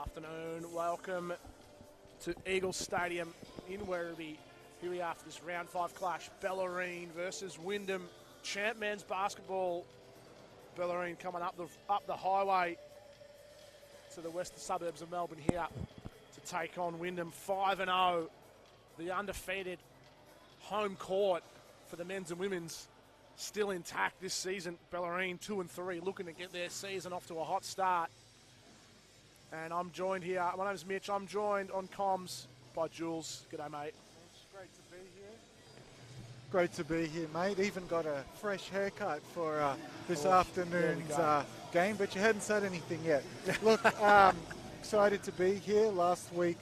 Afternoon, welcome to Eagles Stadium in Werribee. Here we are for this round 5 clash. Bellarine versus Wyndham. Champ men's basketball. Bellarine coming up the highway to the western suburbs of Melbourne here to take on Wyndham. 5-0, the undefeated home court for the men's and women's still intact this season. Bellarine 2-3, looking to get their season off to a hot start. And I'm joined here, my name's Mitch, I'm joined on comms by Jules. G'day, mate. It's great to be here. Great to be here, mate. Even got a fresh haircut for this afternoon's game, but you hadn't said anything yet. Look, excited to be here. Last week,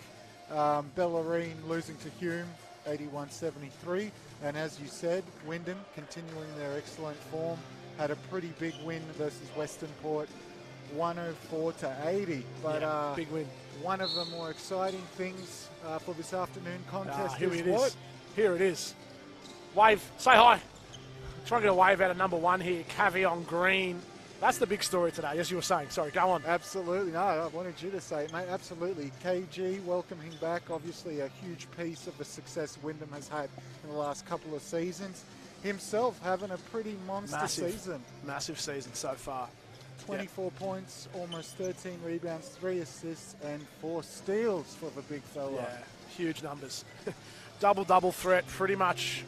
Bellarine losing to Hume, 81-73. And as you said, Wyndham continuing their excellent form. Had a pretty big win versus Western Port, 104-80. But yeah, big win. One of the more exciting things for this afternoon contest here is it what? is. Here it is. Wave, say hi. Trying to get a wave out of number 1 here, Cavion Green. That's the big story today, as you were saying. Sorry, go on. Absolutely. No, I wanted you to say it, mate. Absolutely. KG, welcoming back. Obviously a huge piece of the success Wyndham has had in the last couple of seasons. Himself having a pretty monster season. Massive season so far. 24 points, almost 13 rebounds, 3 assists, and 4 steals for the big fella. Yeah, huge numbers. Double threat pretty much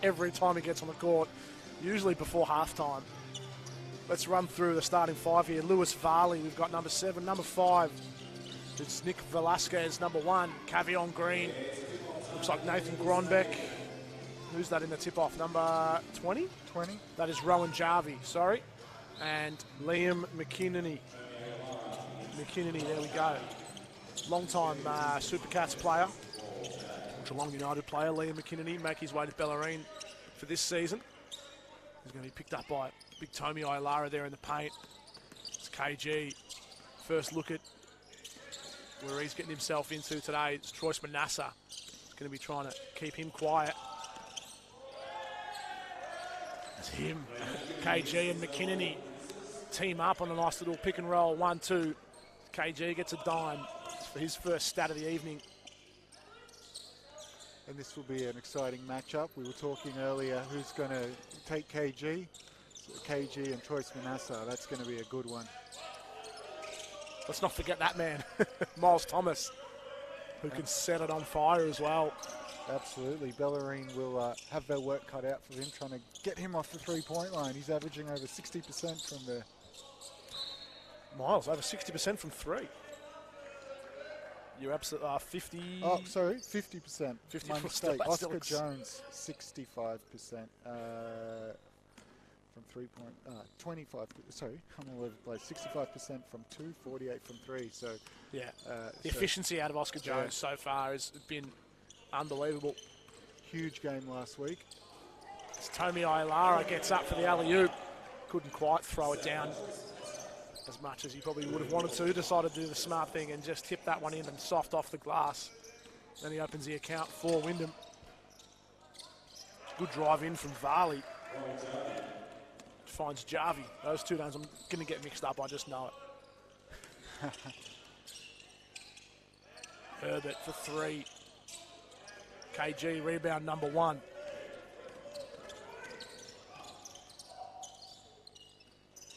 every time he gets on the court, usually before halftime. Let's run through the starting 5 here. Lewis Varley, we've got number 7. Number 5, it's Nick Velasquez. Number 1, Cavion Green. Looks like Nathan Gronbeck. Who's that in the tip-off? Number 20? 20. That is Rowan Jarvie, sorry. And Liam McKinney. There we go. Long-time Supercats player. Geelong United player, Liam McKinney, make his way to Bellarine for this season. He's going to be picked up by big Tommy Ilara there in the paint. It's KG. First look at where he's getting himself into today. It's Troyce Manasseh. He's going to be trying to keep him quiet. It's him. KG and McKinney team up on a nice little pick and roll. 1-2. KG gets a dime for his first stat of the evening. And this will be an exciting matchup. We were talking earlier who's going to take KG. So KG and Troyce Manasseh. That's going to be a good one. Let's not forget that man, Miles Thomas, who can set it on fire as well. Absolutely. Bellarine will have their work cut out for him, trying to get him off the three-point line. He's averaging over 60% from there. Miles, over 60% from 3. You're absolutely 50. Oh, sorry, 50%. 50%. My mistake. Oscar Jones, 65% from 3-point. 25. Sorry, I'm all over the place. 65% from 2, 48 from 3. So yeah, the efficiency out of Oscar Jones so far has been unbelievable. Huge game last week. As Tommy Ilara gets up for the alley-oop, couldn't quite throw it down as much as he probably would have wanted to. Decided to do the smart thing and just tip that one in and soft off the glass. Then he opens the account for Wyndham. Good drive in from Varley. Finds Jarvie. Those two names I'm going to get mixed up, I just know it. Herbert for 3. KG rebound number 1.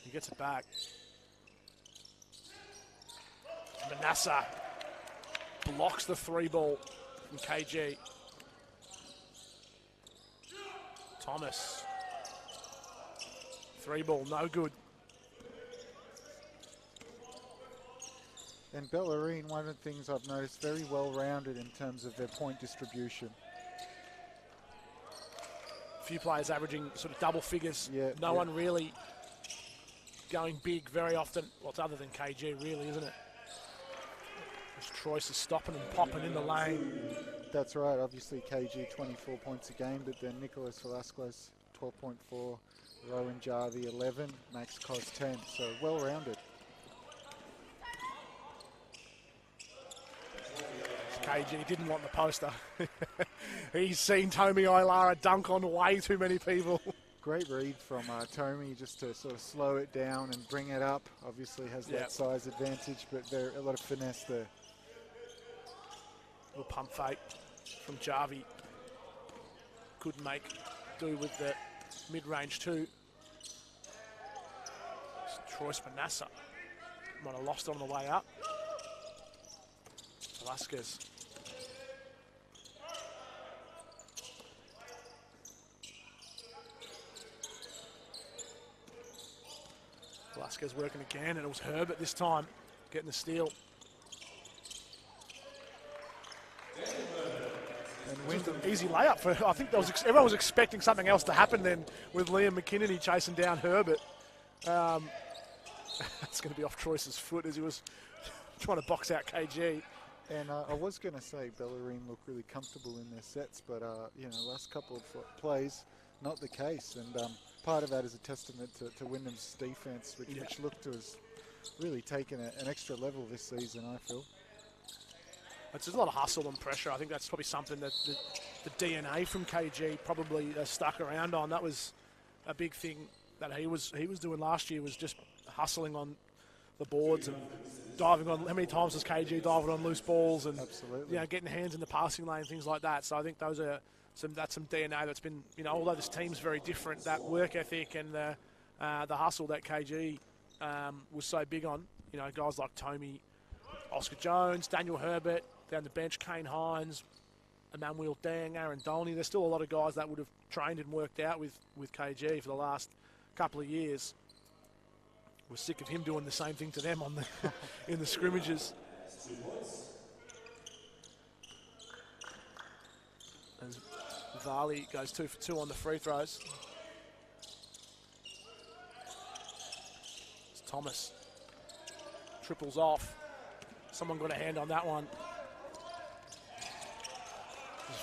He gets it back. Manasseh blocks the 3 ball from KG. Thomas. 3 ball, no good. And Bellarine, one of the things I've noticed, very well-rounded in terms of their point distribution. A few players averaging sort of double figures. Yeah, no one really going big very often. Well, it's other than KG, really, isn't it? Troyce is stopping and popping in the lane. That's right. Obviously, KG 24 points a game, but then Nicholas Velasquez 12.4, Rowan Jarvie 11, Max Cos 10. So well-rounded. KG didn't want the poster. He's seen Tommy Ilara dunk on way too many people. Great read from Tommy just to sort of slow it down and bring it up. Obviously has that size advantage, but there a lot of finesse there. Little pump fake from Jarvie. Could make do with the mid-range too. Troy Spanassa might have lost on the way up. Velasquez. Velasquez working again, and it was Herbert this time getting the steal. And Wyndham, easy layup for. I think everyone was expecting something else to happen then with Liam McKinney chasing down Herbert. That's going to be off Troy's foot as he was trying to box out KG. And I was going to say Bellarine looked really comfortable in their sets, but you know, last couple of plays, not the case. And part of that is a testament to Wyndham's defense, which looked to have really taken an extra level this season, I feel. It's a lot of hustle and pressure. I think that's probably something that the DNA from KG probably stuck around on. That was a big thing that he was doing last year, was just hustling on the boards and diving on. How many times has KG diving on loose balls and getting hands in the passing lane, things like that. So I think those are that's some DNA that's been, although this team's very different, that work ethic and the hustle that KG was so big on. Guys like Tommy, Oscar Jones, Daniel Herbert, down the bench, Kane Hines, Emmanuel Dang, Aaron Dolney. There's still a lot of guys that would have trained and worked out with KG for the last couple of years. We're sick of him doing the same thing to them on the in the scrimmages. As Varley goes 2 for 2 on the free throws. It's Thomas triples off. Someone got a hand on that one.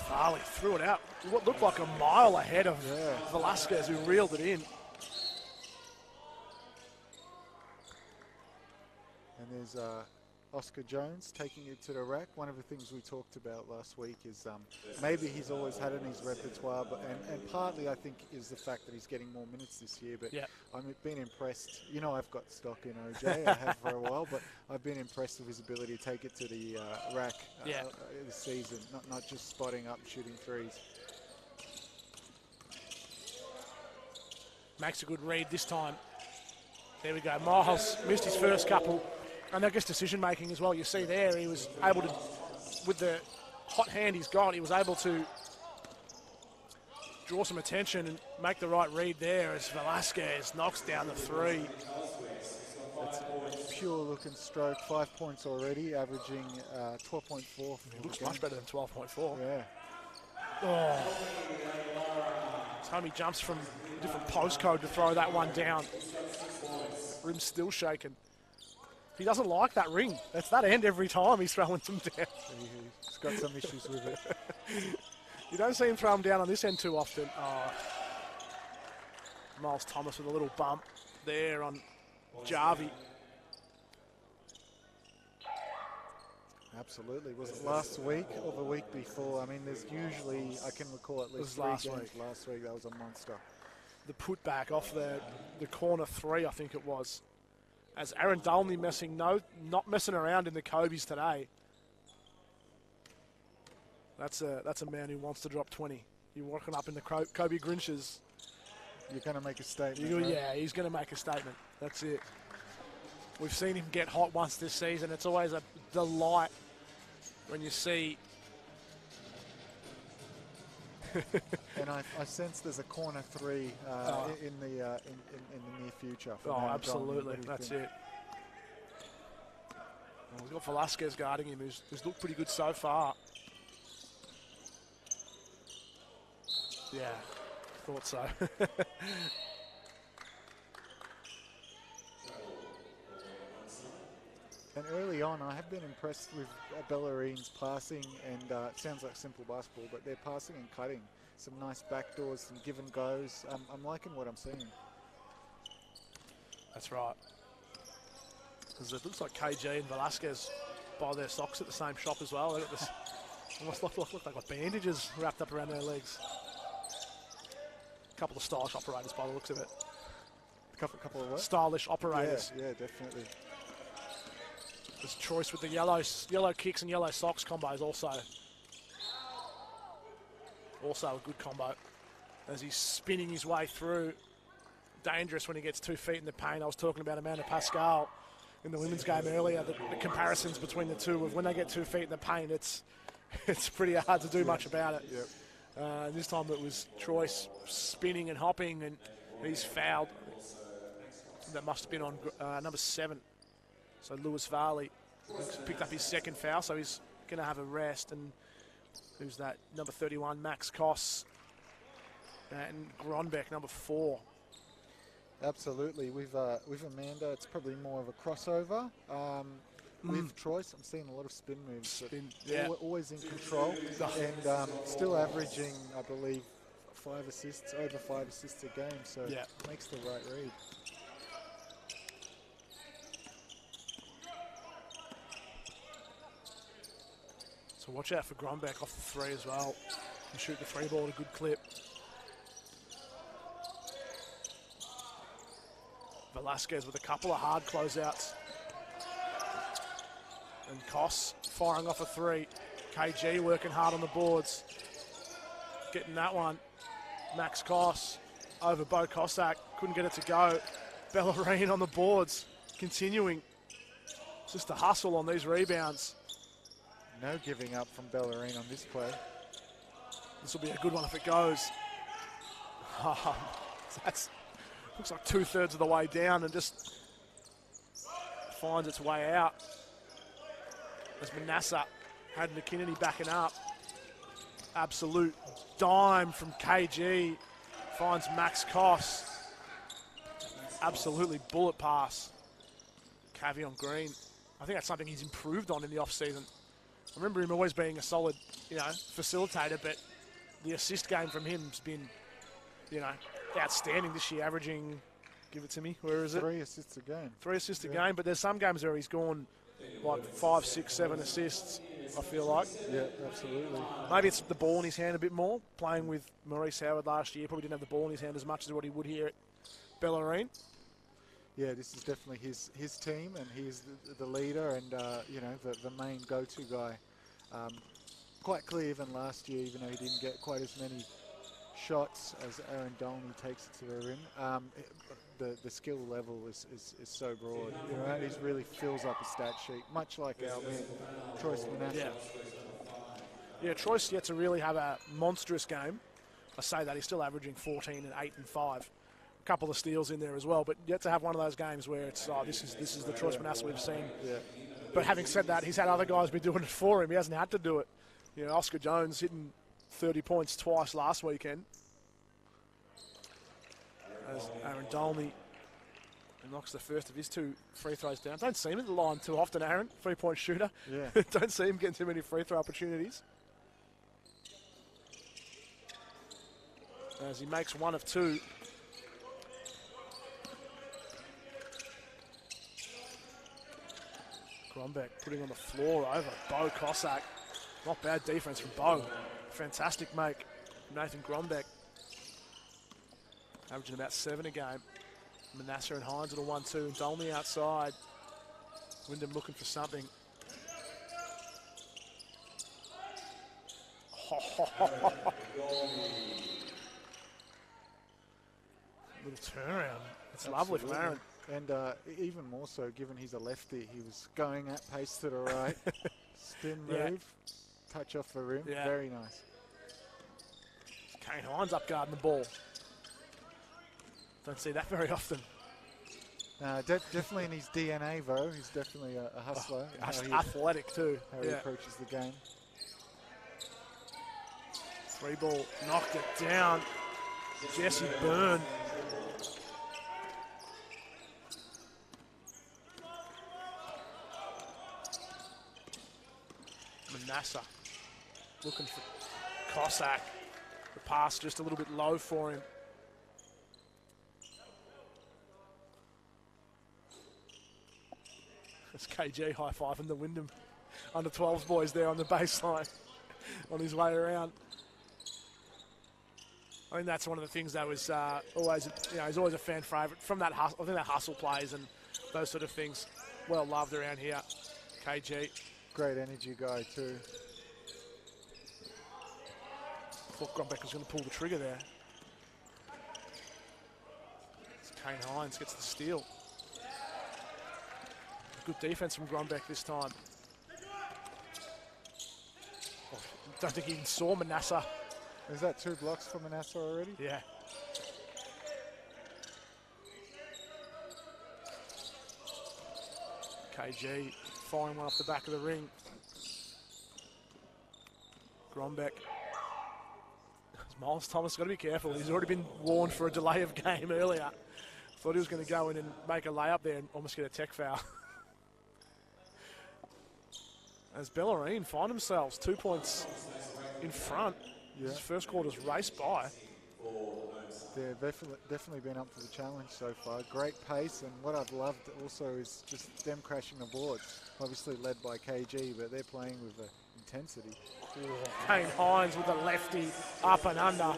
Varley threw it out. What looked like a mile ahead of Velasquez, who reeled it in. And there's Oscar Jones taking it to the rack. One of the things we talked about last week is maybe he's always had it in his repertoire, but and partly I think is the fact that he's getting more minutes this year. But I've been impressed. I've got stock in OJ. I have for a while, but I've been impressed with his ability to take it to the rack this season, not just spotting up and shooting threes. Makes a good read this time. There we go. Miles missed his first couple. And I guess decision-making as well. You see there, he was able to, with the hot hand he's got, he was able to draw some attention and make the right read there as Velasquez knocks down the three. That's a pure-looking stroke. 5 points already, averaging 12.4. Looks much better than 12.4. Yeah. Oh. Tommy jumps from a different postcode to throw that one down. Rim's still shaking. He doesn't like that ring. That's that end every time he's throwing them down. He's got some issues with it. You don't see him throw them down on this end too often. Oh. Miles Thomas with a little bump there on Jarvie. Absolutely. Was it last week or the week before? I mean, there's usually, I can recall at least 3 games last week. That was a monster. The putback off the corner three, I think it was. As Aaron Dolney not messing around in the Kobe's today. That's a man who wants to drop 20. You're walking up in the Kobe Grinches. You're going to make a statement. Right? Yeah, he's going to make a statement. That's it. We've seen him get hot once this season. It's always a delight when you see. And I sense there's a corner three in the near future. Absolutely. That's it. Well, we've got Velasquez guarding him, who's looked pretty good so far. Yeah, thought so. And early on, I have been impressed with Bellarine's passing, and it sounds like simple basketball, but they're passing and cutting. Some nice backdoors, some give and goes. I'm liking what I'm seeing. That's right. Because it looks like KG and Velasquez buy their socks at the same shop as well. They got this, almost look like bandages wrapped up around their legs. couple of stylish operators by the looks of it. Couple of what? Stylish operators. Yeah, definitely. His choice with the yellow kicks and yellow socks combos also a good combo. As he's spinning his way through. Dangerous when he gets 2 feet in the paint. I was talking about Amanda Pascal in the women's game earlier. The comparisons between the two of when they get 2 feet in the paint, it's pretty hard to do much about it. Yep. This time it was Troyce spinning and hopping, and he's fouled. That must have been on number 7. So Lewis Varley picked up his second foul, so he's going to have a rest. And who's that? Number 31, Max Koss. And Gronbeck, number 4. Absolutely. With Amanda, it's probably more of a crossover. With Troyce, I'm seeing a lot of spin moves. Always in control. And still averaging, I believe, 5 assists, over 5 assists a game. So makes the right read. So watch out for Gronbeck off the 3 as well. Can shoot the 3 ball at a good clip. Velasquez with a couple of hard closeouts. And Koss firing off a 3. KG working hard on the boards. Getting that one. Max Koss over Bo Cossack. Couldn't get it to go. Bellarine on the boards. Continuing. Just a hustle on these rebounds. No giving up from Bellarine on this play. This will be a good one if it goes. That's looks like 2/3 of the way down and just finds its way out. As Manasseh had McKinney backing up. Absolute dime from KG. Finds Max Koss. Absolutely bullet pass. Cavion Green. I think that's something he's improved on in the off-season. I remember him always being a solid, facilitator, but the assist game from him's been, outstanding this year, averaging, give it to me, where is it? 3 assists a game. 3 assists a game, but there's some games where he's gone like 5, 6, 7 assists, I feel like. Yeah, absolutely. Maybe it's the ball in his hand a bit more. Playing with Maurice Howard last year, probably didn't have the ball in his hand as much as what he would here at Bellarine. Yeah, this is definitely his team, and he's the leader and, the main go-to guy. Quite clear even last year, even though he didn't get quite as many shots as Aaron Dolney takes it to the rim. The skill level is so broad. He really fills up a stat sheet, much like our man, Troyce Manasseh. Yeah, Troyce yet to really have a monstrous game. I say that, he's still averaging 14 and 8 and 5. A couple of steals in there as well, but yet to have one of those games where it's, this is the Troyce Manasseh we've seen. Yeah. But having said that, he's had other guys be doing it for him. He hasn't had to do it. Oscar Jones hitting 30 points twice last weekend. As Aaron Dolney knocks the first of his 2 free throws down. Don't see him at the line too often, Aaron. 3-point shooter. Yeah. Don't see him getting too many free throw opportunities. As he makes 1 of 2. Gronbeck putting on the floor over Bo Cossack. Not bad defense from Bo. Fantastic make from Nathan Gronbeck. Averaging about 7 a game. Manasseh and Hines at a 1-2 and Dolney outside. Wyndham looking for something. Little turnaround. It's lovely from Aaron. And even more so, given he's a lefty, he was going at pace to the right. Spin move, touch off the rim. Yeah. Very nice. Kane Hines up guarding the ball. Don't see that very often. Definitely in his DNA, though. He's definitely a hustler. Athletic, too. How he approaches the game. 3 ball, knocked it down. Jesse Byrne. Manasseh looking for Cossack. The pass just a little bit low for him. It's KJ high-fiving the Wyndham under-12s boys there on the baseline on his way around. I think that's one of the things that was always, he's always a fan favourite from that hustle. I think that hustle plays and those sort of things, well loved around here. KG. Great energy guy too. Thought Grombeck was going to pull the trigger there. Kane Hines gets the steal. Good defense from Grombeck this time. Oh, don't think he even saw Manasseh. Is that 2 blocks for Manasseh already? Yeah. KG firing one off the back of the ring. Grombeck. Miles Thomas got to be careful. He's already been warned for a delay of game earlier. Thought he was going to go in and make a layup there and almost get a tech foul. As Bellarine find themselves 2 points in front. Yeah. This first quarter's raced by. They've definitely been up for the challenge so far. Great pace, and what I've loved also is just them crashing the boards. Obviously led by KG, but they're playing with the intensity. Kane Hines with a lefty up and under.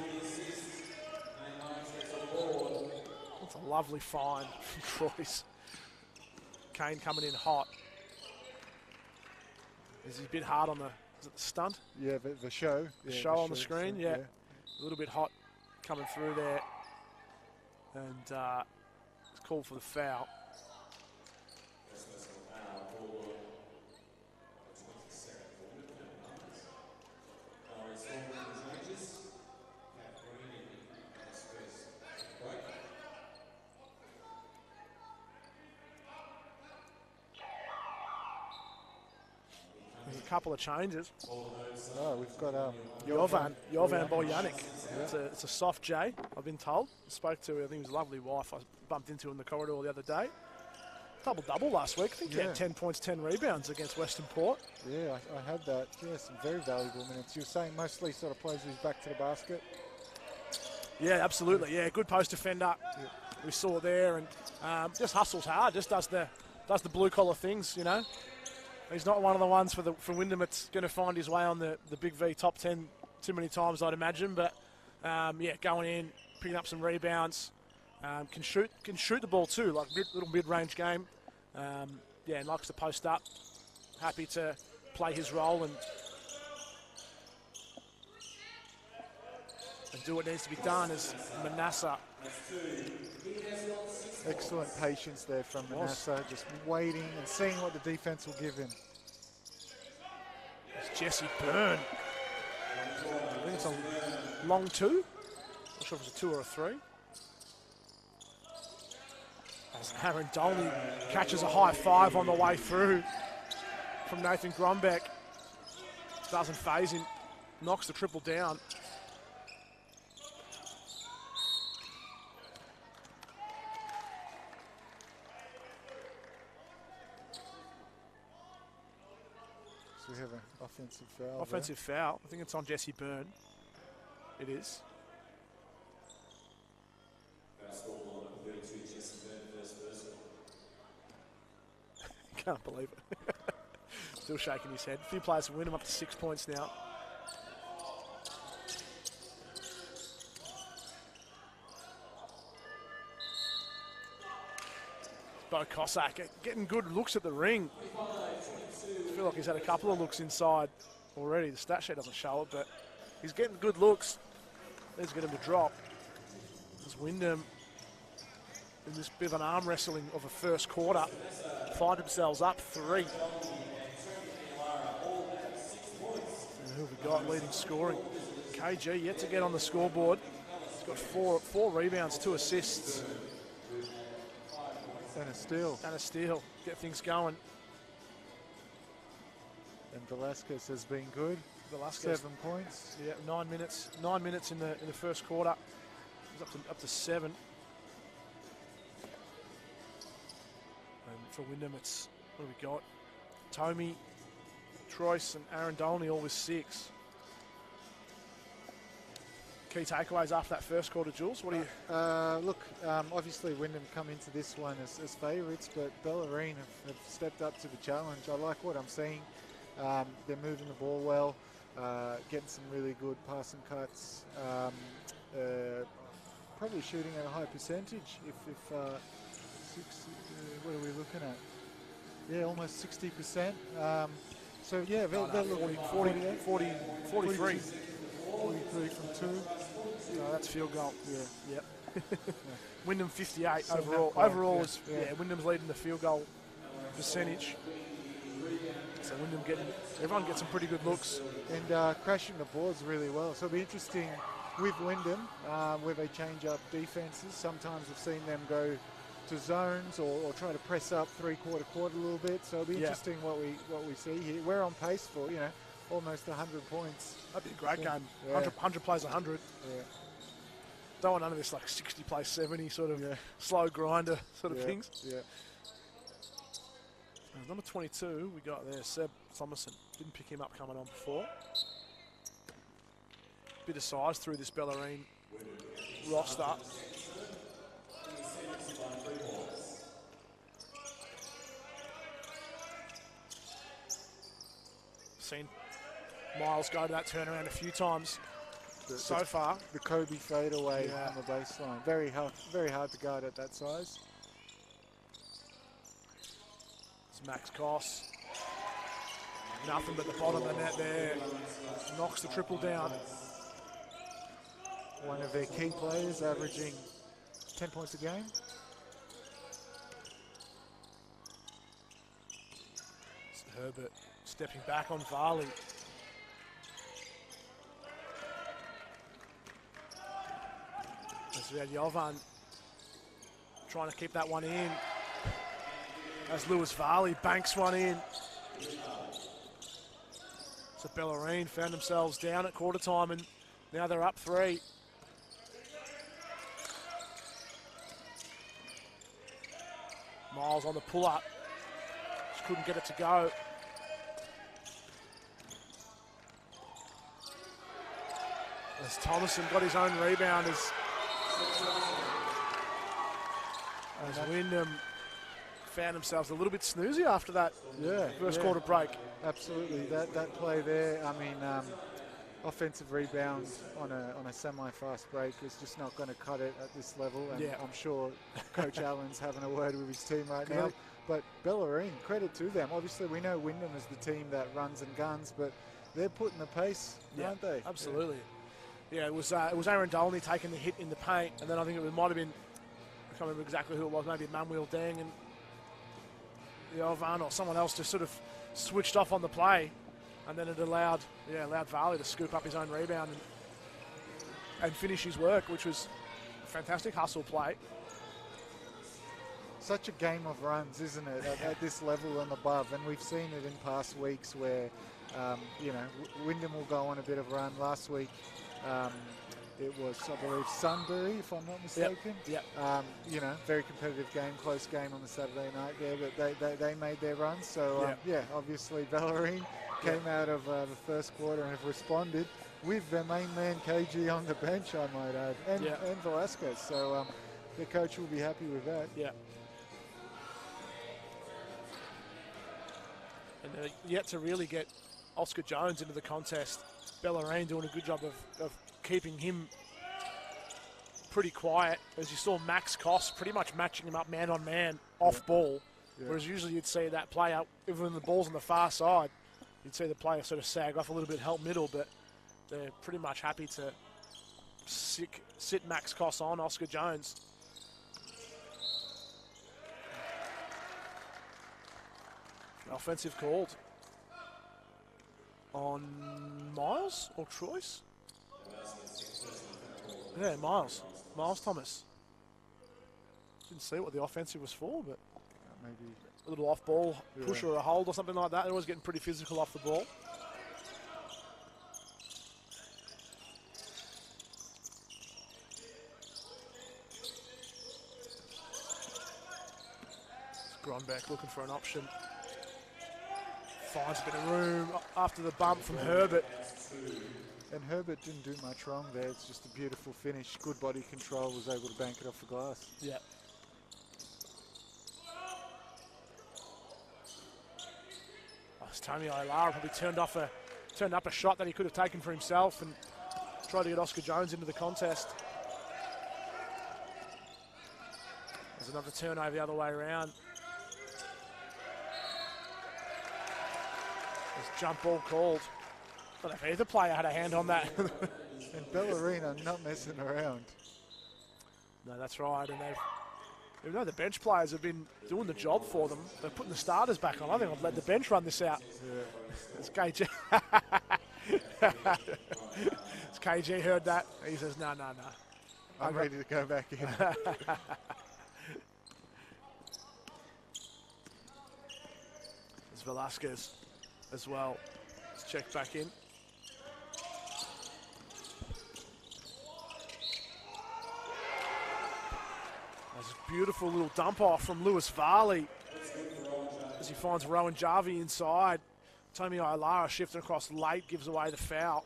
That's a lovely find from Troy's. Kane coming in hot. Is he a bit hard on the, is it the stunt? Yeah, the show. The show on the screen, yeah. A little bit hot coming through there. And it's called for the foul. There's a couple of changes. Oh, we've got Jovan Bojanic. Yeah. It's a soft J, I've been told. I spoke to, I think his lovely wife, I bumped into in the corridor the other day. Double-double last week. I think he had 10 points, 10 rebounds against Western Port. Yeah, I had that. Yeah, some very valuable minutes. You were saying mostly sort of plays his back to the basket. Yeah, absolutely. Yeah, good post defender. Yeah. We saw there, and just hustles hard. Just does the blue collar things. He's not one of the ones for Wyndham that's going to find his way on the BigV top 10 too many times, I'd imagine. But going in, picking up some rebounds, can shoot the ball too, like little mid-range game. And likes to post up. Happy to play his role and do what needs to be done as Manasseh. Excellent patience there from Manasseh, just waiting and seeing what the defense will give him. It's Jesse Byrne. I think it's a long 2. Not sure if it's a 2 or a 3. As Aaron Dolney catches a high 5 on the way through from Nathan Grombeck. Doesn't phase him, knocks the triple down. So we have an offensive foul. Offensive foul. I think it's on Jesse Byrne. It is. Can't believe it. Still shaking his head. A few players win him up to 6 points now. Bo Cossack getting good looks at the ring. I feel like he's had a couple of looks inside already. The stat sheet doesn't show it, but he's getting good looks. Let's get him to drop. As Wyndham, in this bit of an arm wrestling of a first quarter, find themselves up 3. And who have we got leading scoring? KG yet to get on the scoreboard. He's got four rebounds, 2 assists. And a steal. And a steal. Get things going. And Velasquez has been good. Velasquez. 7 points. Yeah, 9 minutes. 9 minutes in the first quarter. He's up to 7. And for Wyndham, it's, what have we got? Tommy, Troyce, and Aaron Dolney all with 6. Key takeaways after that first quarter, Jules? What do you? Look, obviously Wyndham come into this one as favourites, but Bellarine have stepped up to the challenge. I like what I'm seeing. They're moving the ball well, getting some really good passing cuts, probably shooting at a high percentage. What are we looking at? Yeah, almost 60%. So yeah, they'll look 43. 43 from 2. No, that's field goal. Yeah. Yep. Wyndham 58 So overall. that Overall, yeah, is yeah. Wyndham's leading the field goal percentage. So Wyndham everyone gets some pretty good looks. And crashing the boards really well. So it'll be interesting with Wyndham, where they change up defenses. Sometimes we've seen them go to zones or try to press up quarter a little bit. So it'll be interesting what we see here. We're on pace for, almost 100 points. That'd be a great game. Yeah. 100 plays 100. Yeah. Don't want none of this like 60 plays 70 sort of slow grinder sort of things. Yeah. Number 22 we got there, Seb Thomason. Didn't pick him up coming on before. Bit of size through this Bellarine roster. Seen Miles go to that turnaround a few times so far. The Kobe fadeaway on the baseline. Very hard to guard at that size. It's Max Koss. Nothing but the bottom of the net there. Knocks the triple down. One of their key players averaging 10 points a game. It's Herbert stepping back on Varley. As we had Jovan trying to keep that one in. As Lewis Varley banks one in. So Bellarine found themselves down at quarter time and now they're up 3. Miles on the pull-up. Just couldn't get it to go. As Thomason got his own rebound as Wyndham found themselves a little bit snoozy after that first quarter break. Absolutely, that play there, I mean, offensive rebound on a semi-fast break is just not going to cut it at this level, and I'm sure Coach Allen's having a word with his team right now. But Bellarine, credit to them. Obviously, we know Wyndham is the team that runs and guns, but they're putting the pace, aren't they? Absolutely. Yeah, it was Aaron Dolney taking the hit in the paint, and then I think it might have been, I can't remember exactly who it was, maybe Manuel Deng and Jovan or someone else just sort of switched off on the play, and then it allowed Varley to scoop up his own rebound and finish his work, which was a fantastic hustle play. Such a game of runs, isn't it, at this level and above, and we've seen it in past weeks where, Wyndham will go on a bit of run. Last week, it was, I believe, Sunbury, if I'm not mistaken. Very competitive game, close game on the Saturday night there, but they made their run. So, obviously Bellarine came out of the first quarter and have responded with their main man KG on the bench, I might add, and Velasquez. So the coach will be happy with that. Yeah. And yet to really get Oscar Jones into the contest. Bellarine doing a good job of keeping him pretty quiet. As you saw Max Koss pretty much matching him up man on man off ball. Whereas usually you'd see that player, even when the ball's on the far side, you'd see the player sort of sag off a little bit, help middle, but they're pretty much happy to sit Max Koss on Oscar Jones. Offensive called on Miles or Troyce? Yeah, Miles Thomas. Didn't see what the offensive was for, but maybe a little off ball push or a hold or something like that. They're always getting pretty physical off the ball. Gronbeck looking for an option. Finds a bit of room after the bump from Herbert. And Herbert didn't do much wrong there. It's just a beautiful finish. Good body control, was able to bank it off the glass. Yeah. Tony O'Lara probably turned up a shot that he could have taken for himself and tried to get Oscar Jones into the contest. Doesn't have to turn over the other way around. This jump ball called. I don't know if either player had a hand on that. And Bellarine are not messing around. No, that's right. And even though the bench players have been doing the job for them, they're putting the starters back on. I think I'd let the bench run this out. Yeah. It's KG. It's KG heard that. He says, no. I'm ready to go back in. There's Velasquez as well. Let's check back in. There's a beautiful little dump off from Lewis Varley as he finds Rowan Jarvie inside. Tommy Ilara shifting across late, gives away the foul.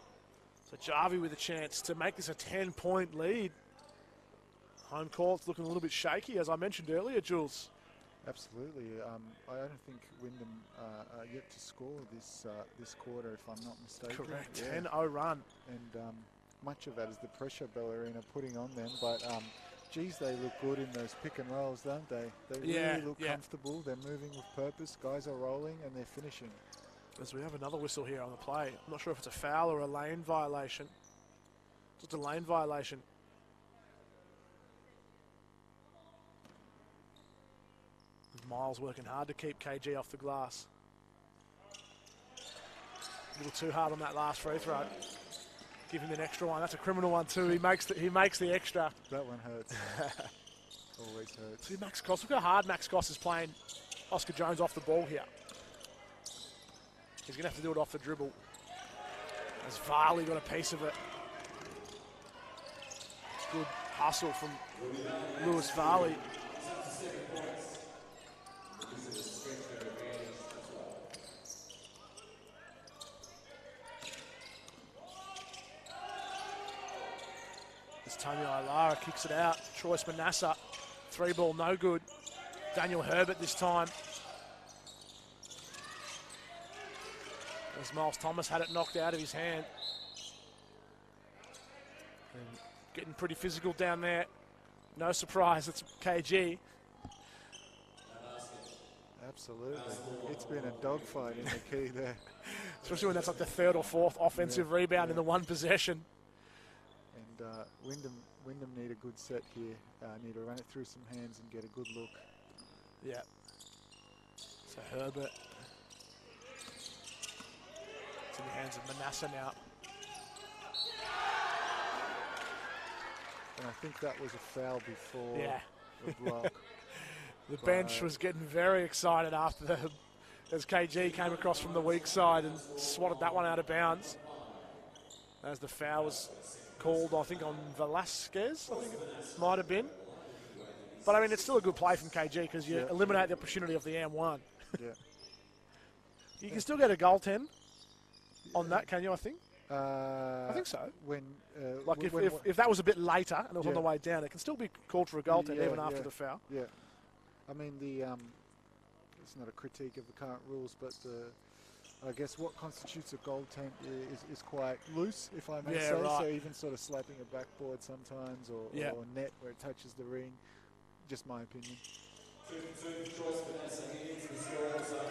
So Jarvie with a chance to make this a 10-point lead. Home court's looking a little bit shaky, as I mentioned earlier, Jules. Absolutely. I don't think Wyndham are yet to score this quarter, if I'm not mistaken. Correct. Yeah. 10-0 run. And much of that is the pressure Bellarine are putting on them. But, geez, they look good in those pick and rolls, don't they? They really look comfortable. They're moving with purpose. Guys are rolling and they're finishing. As we have another whistle here on the play. I'm not sure if it's a foul or a lane violation. Just a lane violation. Miles working hard to keep KG off the glass. A little too hard on that last free throw. Give him an extra one. That's a criminal one too. He makes the extra. That one hurts. Always hurts. See Max Goss. Look how hard Max Goss is playing Oscar Jones off the ball here. He's going to have to do it off the dribble. As Varley got a piece of it. Good hustle from Lewis Varley. As Tony Ilara kicks it out. Choice Manassa. 3-ball, no good. Daniel Herbert this time. As Miles Thomas had it knocked out of his hand. And getting pretty physical down there. No surprise, it's KG. Absolutely. It's been a dogfight in the key there. Especially when that's like the third or fourth offensive rebound in the one possession. And Wyndham need a good set here. Need to run it through some hands and get a good look. Yeah. So Herbert. It's in the hands of Manassa now. And I think that was a foul before the block. The bench was getting very excited after as KG came across from the weak side and swatted that one out of bounds. As the foul was called, I think, on Velasquez, I think it might have been. But, I mean, it's still a good play from KG because you eliminate the opportunity of the M1. Yeah. You can still get a goaltend on that, can you, I think? I think so. If that was a bit later and it was on the way down, it can still be called for a goaltend even after the foul. Yeah. I mean, it's not a critique of the current rules, but I guess what constitutes a goaltend is quite loose, if I may say. Right. So even sort of slapping a backboard sometimes or net where it touches the ring, just my opinion.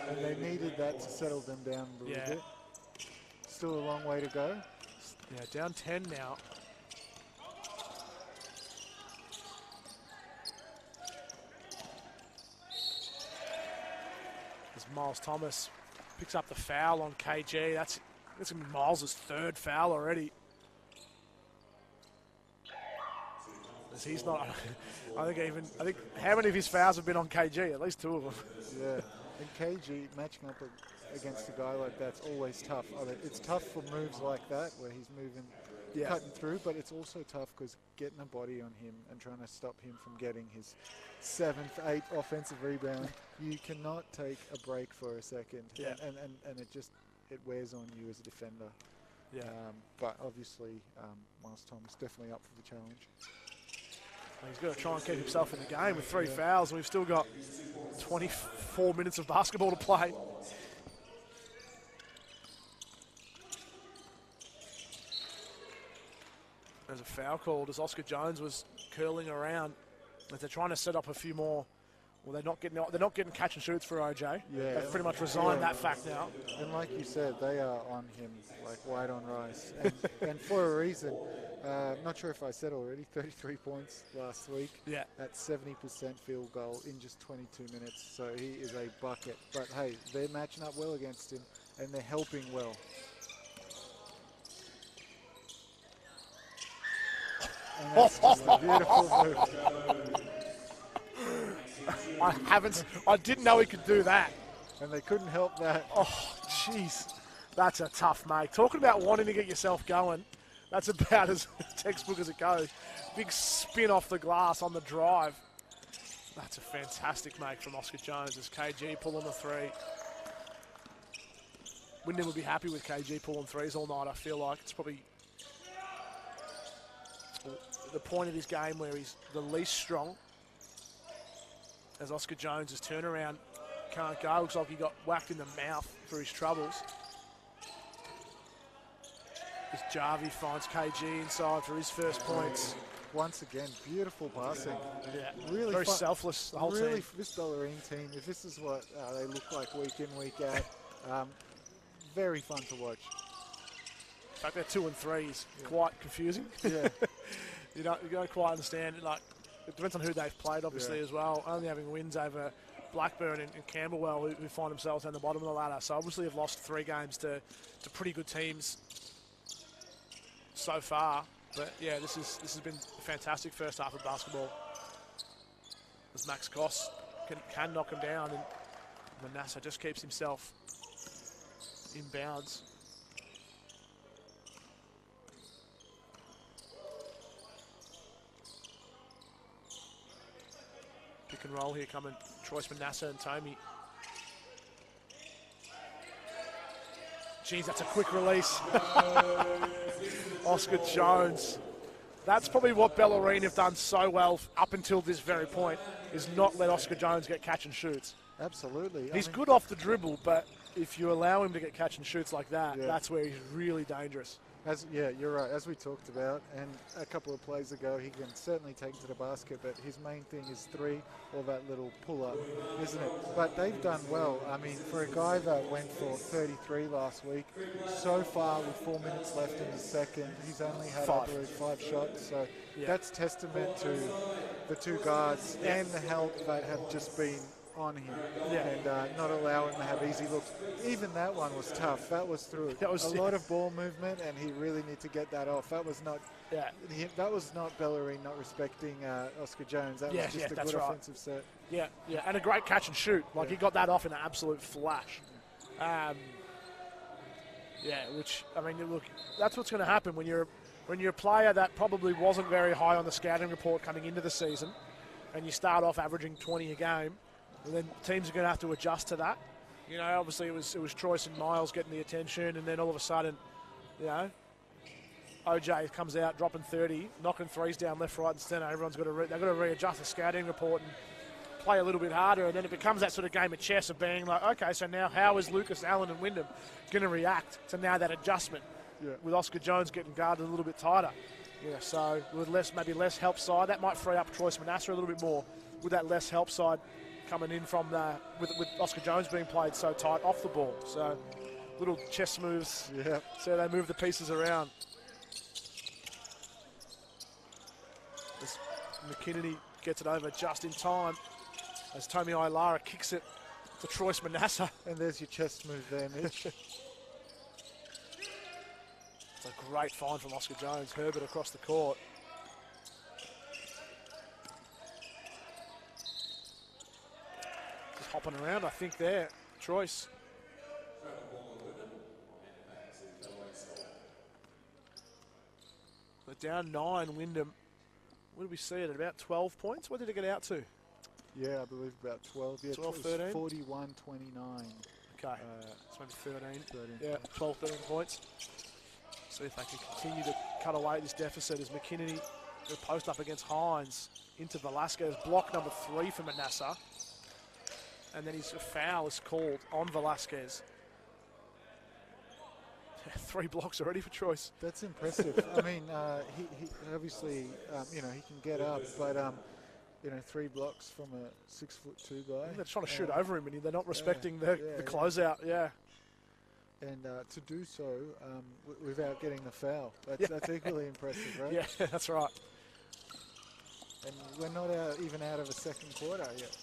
And they needed that to settle them down a little bit. Still a long way to go. Yeah, down 10 now. As Miles Thomas picks up the foul on KG. That's going to be Miles' third foul already. As he's not, I think how many of his fouls have been on KG? At least 2 of them. Yeah, and KG matching up against a guy like that's always tough. I mean, it's tough for moves like that where he's moving, cutting through, but it's also tough because getting a body on him and trying to stop him from getting his 7th, 8th offensive rebound, you cannot take a break for a second. Yeah. And it wears on you as a defender. Yeah. But obviously, Miles Thomas definitely up for the challenge. He's got to try and keep himself in the game with 3 fouls, and we've still got 24 minutes of basketball to play. There's a foul called as Oscar Jones was curling around. But they're trying to set up a few more. Well, they're not getting catch and shoots for OJ. Yeah. They've pretty much resigned that fact now. And like you said, they are on him like white on rice, and for a reason. Not sure if I said already, 33 points last week. Yeah. At 70% field goal in just 22 minutes. So he is a bucket. But hey, they're matching up well against him, and they're helping well. And that's just a beautiful move. I didn't know he could do that. And they couldn't help that. Oh, jeez. That's a tough mate. Talking about wanting to get yourself going, that's about as textbook as it goes. Big spin off the glass on the drive. That's a fantastic make from Oscar Jones as KG pulling the three. Wyndham would be happy with KG pulling threes all night, I feel like. It's probably the point of this game where he's the least strong. As Oscar Jones' turnaround can't go. Looks like he got whacked in the mouth for his troubles. As Jarvie finds KG inside for his first points. Once again, beautiful passing. Yeah, really very selfless, the whole really, team. This Bellarine team, if this is what they look like week in, week out, very fun to watch. In fact, they're 2 and 3 is quite confusing. Yeah. you don't quite understand it. Like, it depends on who they've played, obviously, as well. Only having wins over Blackburn and Camberwell, who find themselves down the bottom of the ladder. So obviously have lost 3 games to pretty good teams so far. But yeah, this has been a fantastic first half of basketball. As Max Goss can knock him down, and Manasseh just keeps himself in bounds. Pick and roll here coming, Troyce Manasseh and Tomey. Geez, that's a quick release. Oscar Jones. That's probably what Bellarine have done so well up until this very point, is not let Oscar Jones get catch and shoots. Absolutely. He's good off the dribble, but if you allow him to get catch and shoots like that, that's where he's really dangerous. You're right. As we talked about, and a couple of plays ago, he can certainly take it to the basket, but his main thing is 3 or that little pull-up, isn't it? But they've done well. I mean, for a guy that went for 33 last week, so far with 4 minutes left in the second, he's only had, I believe, 5 shots. So that's testament to the 2 guards and the help that have just been on him and not allow him to have easy looks. Even that one was tough. That was through a lot of ball movement, and he really needed to get that off. That was not that was not Bellarine not respecting Oscar Jones. That was just a good offensive set. Yeah, and a great catch and shoot. Like he got that off in an absolute flash. Which I mean, look, that's what's going to happen when you're a player that probably wasn't very high on the scouting report coming into the season, and you start off averaging 20 a game. And then teams are going to have to adjust to that. You know, obviously it was Troyce and Miles getting the attention, and then all of a sudden, you know, OJ comes out dropping 30, knocking threes down left, right, and centre. Everyone's got to they've got to readjust the scouting report and play a little bit harder, and then it becomes that sort of game of chess of being like, okay, so now how is Lucas, Allen, and Wyndham going to react to now that adjustment with Oscar Jones getting guarded a little bit tighter? Yeah, so with maybe less help side, that might free up Troyce Manasseh a little bit more with that less help side coming in from with Oscar Jones being played so tight off the ball. So little chess moves. Yeah. So they move the pieces around. As McKinney gets it over just in time as Tommy Ilara kicks it to Troyce Manasseh. And there's your chest move there, Mitch. It's a great find from Oscar Jones. Herbert across the court. Hopping around, I think there, Troyce. They're down 9, Wyndham. What did we see it at about 12 points? What did it get out to? Yeah, I believe about 12. Yeah, 12, 13? 41-29. Okay, it's maybe 13. Yeah, 12, 13 points. See if they can continue to cut away this deficit as McKinney will post up against Hines into Velasquez. Block number 3 for Manasseh. And then his foul is called on Velasquez. 3 blocks already for Troyce. That's impressive. I mean, he obviously, he can get up, but 3 blocks from a 6'2" guy. I think they're trying to shoot over him, and they're not respecting the closeout. Yeah. And to do so without getting the foul. That's equally impressive, right? Yeah, that's right. And we're not even out of a second quarter yet.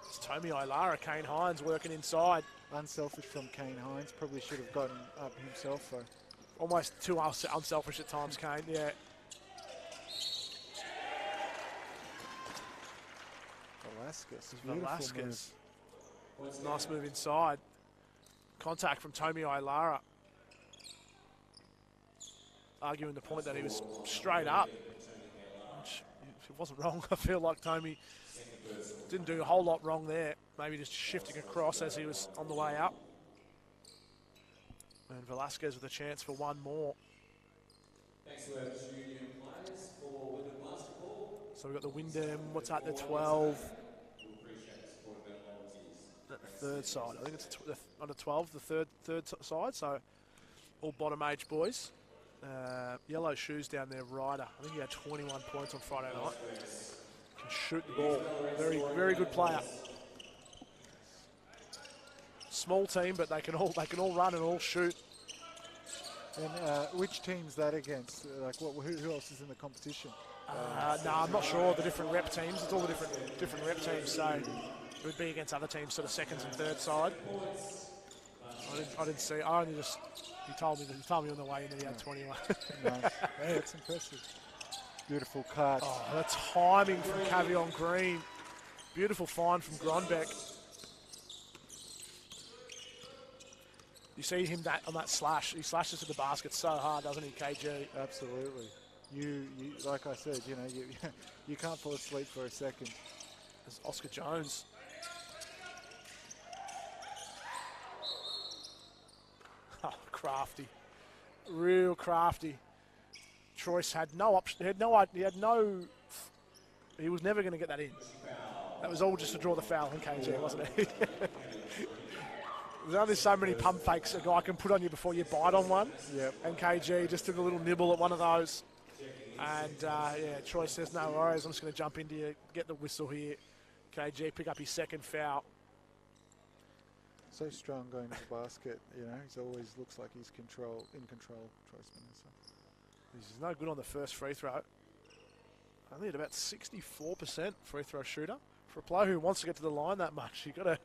It's Tommy Ilara, Kane Hines working inside. Unselfish from Kane Hines. Probably should have gotten up himself, though. Almost too unselfish at times, Kane, yeah. Velasquez. Nice move inside. Contact from Tommy Ilara. Arguing the point that he was straight up. Which, if it wasn't wrong, I feel like Tommy didn't do a whole lot wrong there. Maybe just shifting across as he was on the way up. And Velasquez with a chance for one more. So we've got the Wyndham, what's that, the 12? The third side. I think it's under 12, the third side. So all bottom age boys. Yellow shoes down there, Ryder. I think he had 21 points on Friday night. Can shoot the ball. Very, very good player. Small team, but they can all run and all shoot. And which team's that against? Like, who else is in the competition? No, I'm not sure. The different rep teams. It's all the different rep teams. So it would be against other teams, sort of seconds and third side. I didn't see. I only just. He told me on the way in that he had 21. Nice. Hey, that's impressive. Beautiful cut. Oh, the timing from Cavion Green. Beautiful find from Gronbeck. You see him on that slash. He slashes to the basket so hard, doesn't he, KG? Absolutely. You like I said, you can't fall asleep for a second. There's Oscar Jones. Oh, crafty. Real crafty. Troyce had no option. He was never going to get that in. That was all just to draw the foul on KG, wasn't it? There's only so many pump fakes a guy can put on you before you bite on one. Yep. And KG just took a little nibble at one of those. And, Troy says, no worries, I'm just going to jump into you, get the whistle here. KG pick up his second foul. So strong going to the basket, He always looks like he's in control, Troyce Manassa. He's no good on the first free throw. Only at about 64% free throw shooter. For a player who wants to get to the line that much, you've got to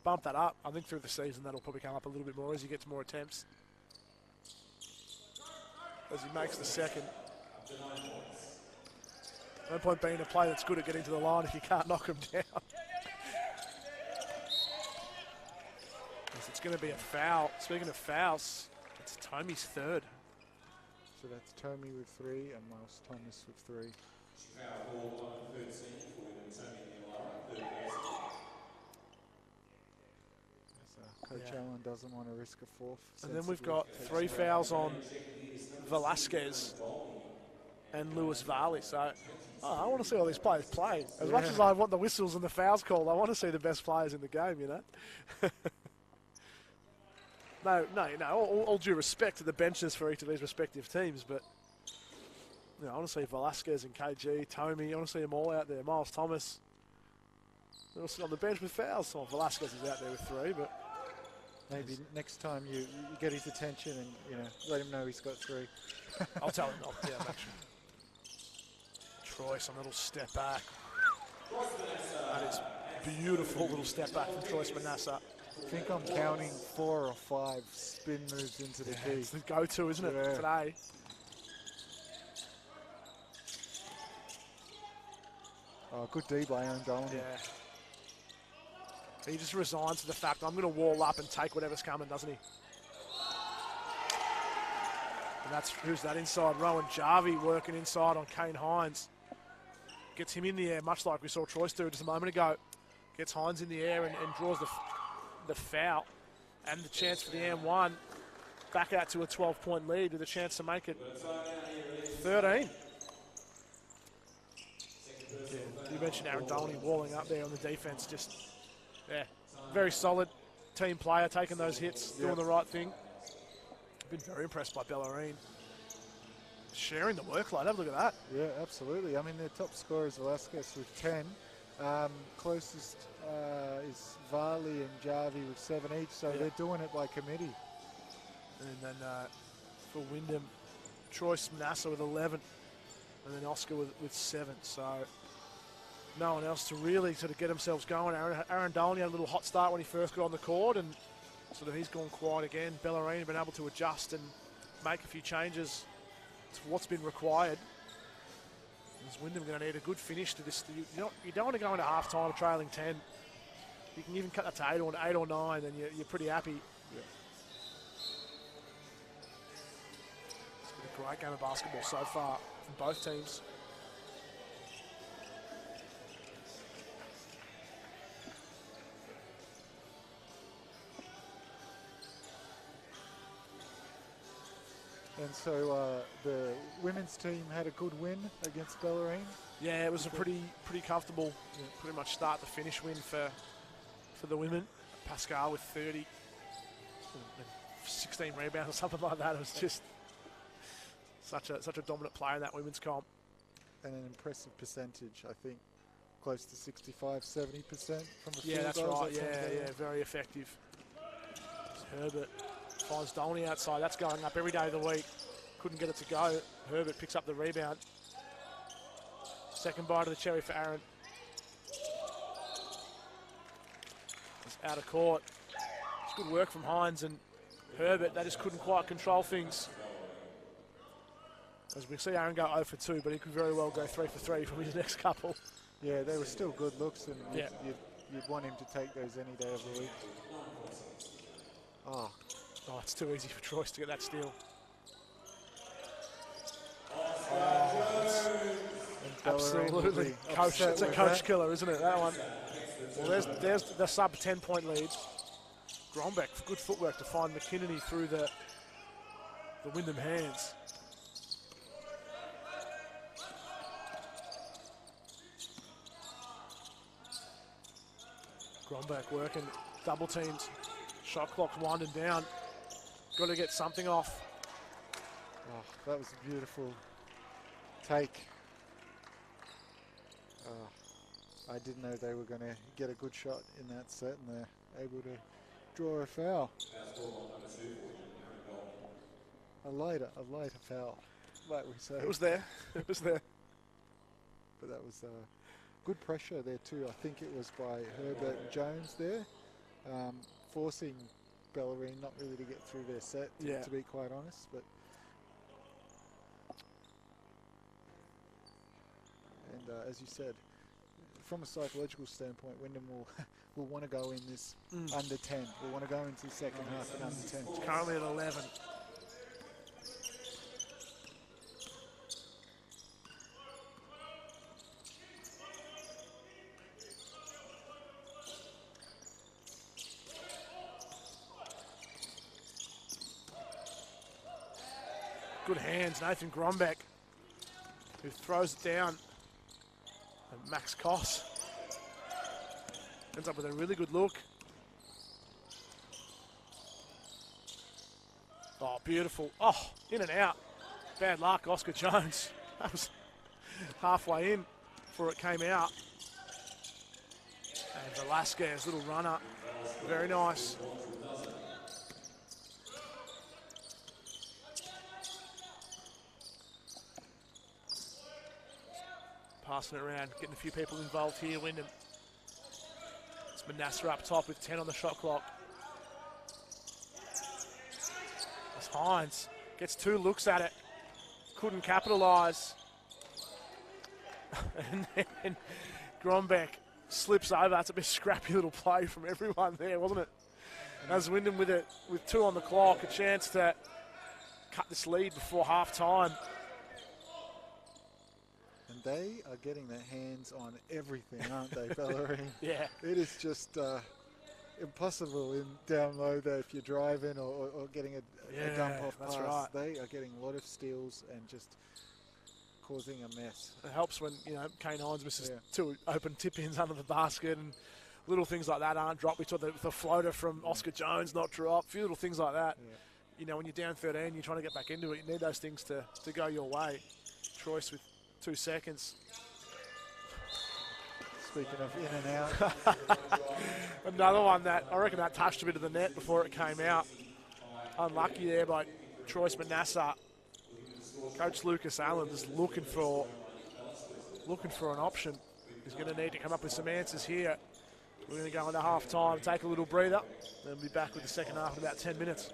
bump that up. I think through the season that'll probably come up a little bit more as he gets more attempts. As he makes the second. No point being a player that's good at getting to the line if you can't knock him down. It's going to be a foul. Speaking of fouls, it's Tommy's third. So that's Tommy with 3 and Miles Thomas with 3. Coach Allen doesn't want to risk a fourth. And then we've got 3 fouls on Velasquez and Lewis Varley. So I want to see all these players play. As much as I want the whistles and the fouls called, I want to see the best players in the game, all due respect to the benches for each of these respective teams, but I want to see Velasquez and KG, Tommy, I want to see them all out there. Miles Thomas, they're all sitting on the bench with fouls. Well, Velasquez is out there with 3, but maybe next time you get his attention and let him know he's got 3. I'll tell him not. Yeah, make sure. Troyce on a little step back. That is beautiful little step back from Troyce Manassa. I think I'm counting 4 or 5 spin moves into the key. It's the go-to, isn't it, today? Oh, good D by O'Donnell. Yeah. He just resigns to the fact, I'm going to wall up and take whatever's coming, doesn't he? And who's that inside? Rowan Jarvie working inside on Kane Hines. Gets him in the air, much like we saw Troyce do just a moment ago. Gets Hines in the air and draws the foul and the chance for the and-1. Back out to a 12-point lead with a chance to make it 13. Yeah, you mentioned Aaron Dolney walling up there on the defense. Just, very solid team player, taking those hits, doing the right thing. Been very impressed by Bellarine. sharing the workload. Have a look at that. Yeah, absolutely. I mean, their top scorer is Velasquez with 10. Closest is Varley and Jarvie with 7 each, so they're doing it by committee. And then for Wyndham, Troy Manassa with 11, and then Oscar with 7. So no one else to really sort of get themselves going. Aaron Dolney had a little hot start when he first got on the court, and sort of he's gone quiet again. Bellarine has been able to adjust and make a few changes to what's been required. Is Wyndham going to need a good finish to this? You don't want to go into half-time trailing 10. You can even cut that to 8 or 9, and you're pretty happy. Yeah. It's been a great game of basketball so far from both teams. And so the women's team had a good win against Bellarine. Yeah, it was a pretty comfortable, pretty much start to finish win for the women. Pascal with 30, and 16 rebounds or something like that. It was just such a dominant player in that women's comp. And an impressive percentage, I think, close to 65, 70% from the field that's goals. right. Yeah, very effective. Herbert finds Dolney outside. That's going up every day of the week. Couldn't get it to go. Herbert picks up the rebound. Second bite of the cherry for Aaron. It's out of court. It's good work from Hines and Herbert. They just couldn't quite control things. As we see Aaron go 0 for 2, but he could very well go 3 for 3 from his next couple. Yeah, they were still good looks, and you'd want him to take those any day of the week. Oh, it's too easy for Troyes to get that steal. Absolutely. Coach, it's a coach killer, isn't it, that one? Well, there's the sub 10-point lead. Grombeck, good footwork to find McKinney through the Wyndham hands. Grombeck working double teams. Shot clock's winding down. Got to get something off. Oh, that was a beautiful take. I didn't know they were going to get a good shot in that set, and they're able to draw a foul. A later foul, like we say. It was there. It was there. But that was good pressure there too. I think it was by Herbert and Jones there, forcing Bellarine not really to get through their set, to be quite honest. But as you said, from a psychological standpoint, Wyndham will want to go in this under 10. We'll want to go into the second half at under 10. It's currently at 11. Good hands, Nathan Grombeck, who throws it down. And Max Koss ends up with a really good look. Oh, beautiful. Oh, in and out. Bad luck, Oscar Jones. That was halfway in before it came out. And Velasquez, little runner. Very nice. Passing it around, getting a few people involved here, Wyndham. It's Manassa up top with 10 on the shot clock. It's Hines, gets 2 looks at it. Couldn't capitalise. And then Grombeck slips over. That's a bit scrappy little play from everyone there, wasn't it? As Wyndham with 2 on the clock, a chance to cut this lead before half-time. And they are getting their hands on everything, aren't they, Bellarine? Yeah. It is just impossible down low there if you're driving or getting a dump off pass. Right. They are getting a lot of steals and just causing a mess. It helps when, Kane Hines misses 2 open tip-ins under the basket, and little things like that aren't dropped. We saw the floater from Oscar Jones not drop. A few little things like that. you know, when you're down 13, you're trying to get back into it. You need those things to go your way. Troyce with 2 seconds. Speaking of in and out. Another one that I reckon that touched a bit of the net before it came out. Unlucky there by Troyce Manassa. Coach Lucas Allen just looking for an option. He's going to need to come up with some answers here. We're going to go into half time, take a little breather, then be back with the second half in about 10 minutes.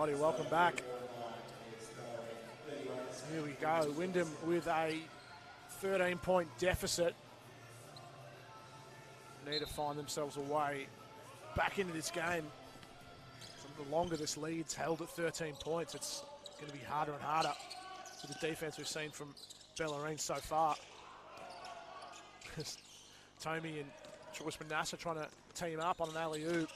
everybody. Welcome back. Here we go. Wyndham with a 13-point deficit. Need to find themselves a way back into this game. The longer this lead's held at 13 points, it's going to be harder and harder with the defense we've seen from Bellarine so far. Tommy and Choice Manassa trying to team up on an alley-oop.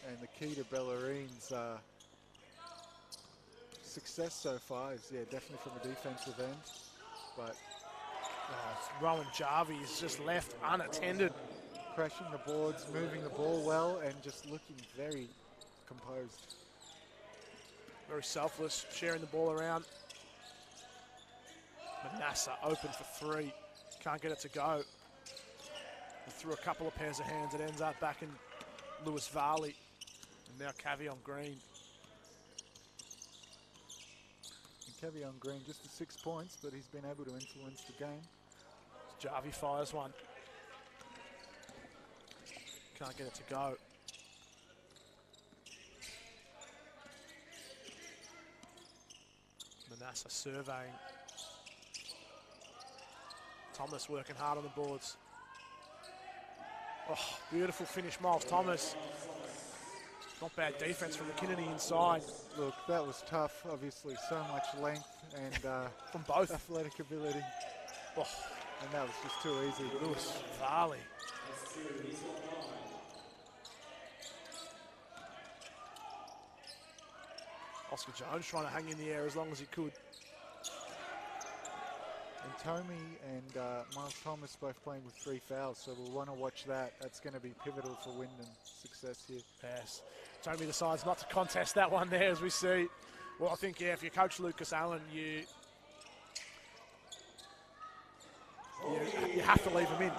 And the key to Bellarine's success so far is, definitely from a defensive end. But Rowan Jarvie is just left unattended. Crashing the boards, moving the ball well, and just looking very composed. Very selfless, sharing the ball around. Manassa open for three. Can't get it to go. Through a couple of pairs of hands, it ends up back in Lewis Varley. And now Cavion Green. Cavion Green just to 6 points, but he's been able to influence the game. Jarvie fires one. Can't get it to go. Manassa surveying. Thomas working hard on the boards. Oh, beautiful finish, Miles Thomas. Not bad defense from McKinney inside. Look, that was tough. Obviously, so much length and from both athletic ability. Oh. And that was just too easy. Lewis Varley. Oscar Jones trying to hang in the air as long as he could. And Tommy and Miles Thomas both playing with 3 fouls, so we'll want to watch that. That's going to be pivotal for Wyndham's success here. Yes. Tommy decides not to contest that one there, as we see. Well, I think, if you coach Lucas Allen, you have to leave him in.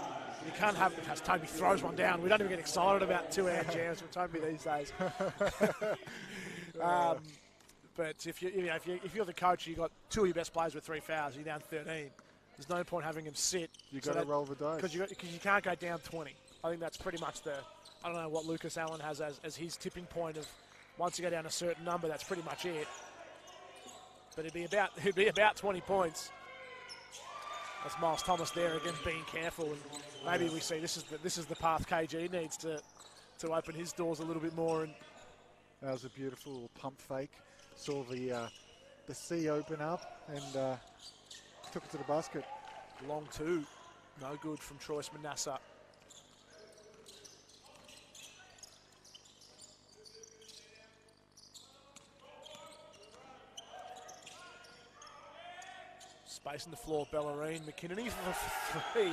You can't have, as Tommy throws one down. We don't even get excited about 2-hand jams from Tommy these days. But if you're the coach, you got 2 of your best players with 3 fouls. You're down 13. There's no point having him sit. You got to roll the dice because you can't go down 20. I think that's pretty much I don't know what Lucas Allen has as his tipping point of once you go down a certain number, that's pretty much it. But it'd be about 20 points. That's Miles Thomas there again, being careful, and maybe we see this is the path KG needs to open his doors a little bit more. And that was a beautiful little pump fake. Saw the C open up and took it to the basket. Long two, no good from Troyce Manassa. Space in the floor, Bellarine. McKinney for 3.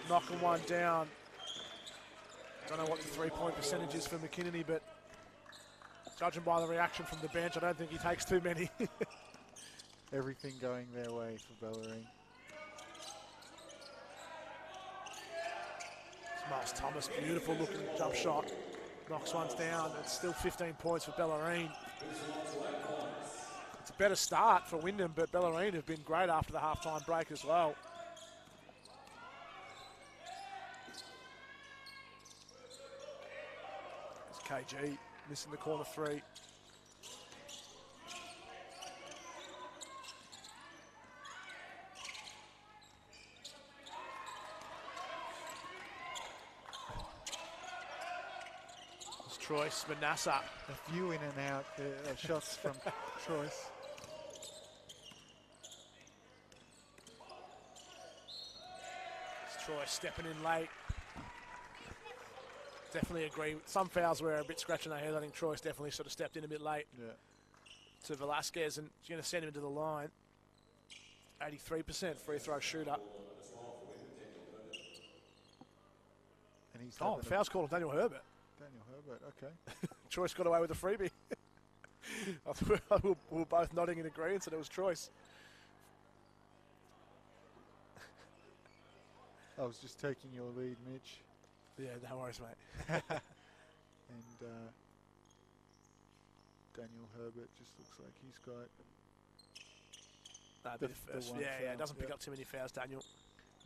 Knocking one down. Don't know what the 3-point percentage is for McKinney, but judging by the reaction from the bench, I don't think he takes too many. Everything going their way for Bellarine. Miles Thomas, beautiful looking jump shot. Knocks one down. It's still 15 points for Bellarine. It's a better start for Wyndham, but Bellarine have been great after the halftime break as well. It's KG missing the corner 3. Troyce Manassa. A few in and out shots from Troyce. Troyce stepping in late. Definitely agree. Some fouls were a bit scratching their head. I think Troyce definitely sort of stepped in a bit late to Velasquez, and he's going to send him to the line. 83% free throw shooter. And he's foul's called on Daniel Herbert. Daniel Herbert, okay. Troyce got away with a freebie. we were both nodding in agreement, and it was Troyce. I was just taking your lead, Mitch. Yeah, no worries, mate. And Daniel Herbert just looks like he's got the first, yeah, doesn't pick up too many fouls, Daniel.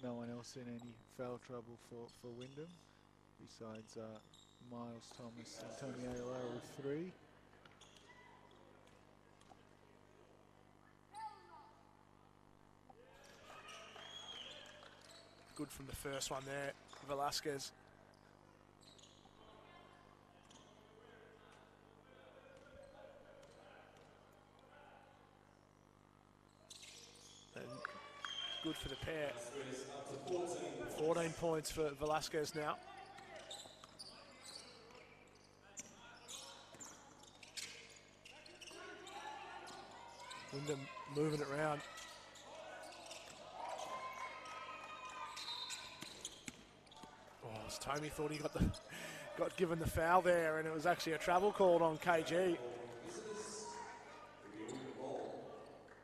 No one else in any foul trouble for Wyndham, besides Miles Thomas, Antonio Ayala with 3. Good from the first one there, Velasquez. And good for the pair. 14 points for Velasquez now. Wyndham moving it around. Oh, Tommy thought he got given the foul there, and it was actually a travel called on KG.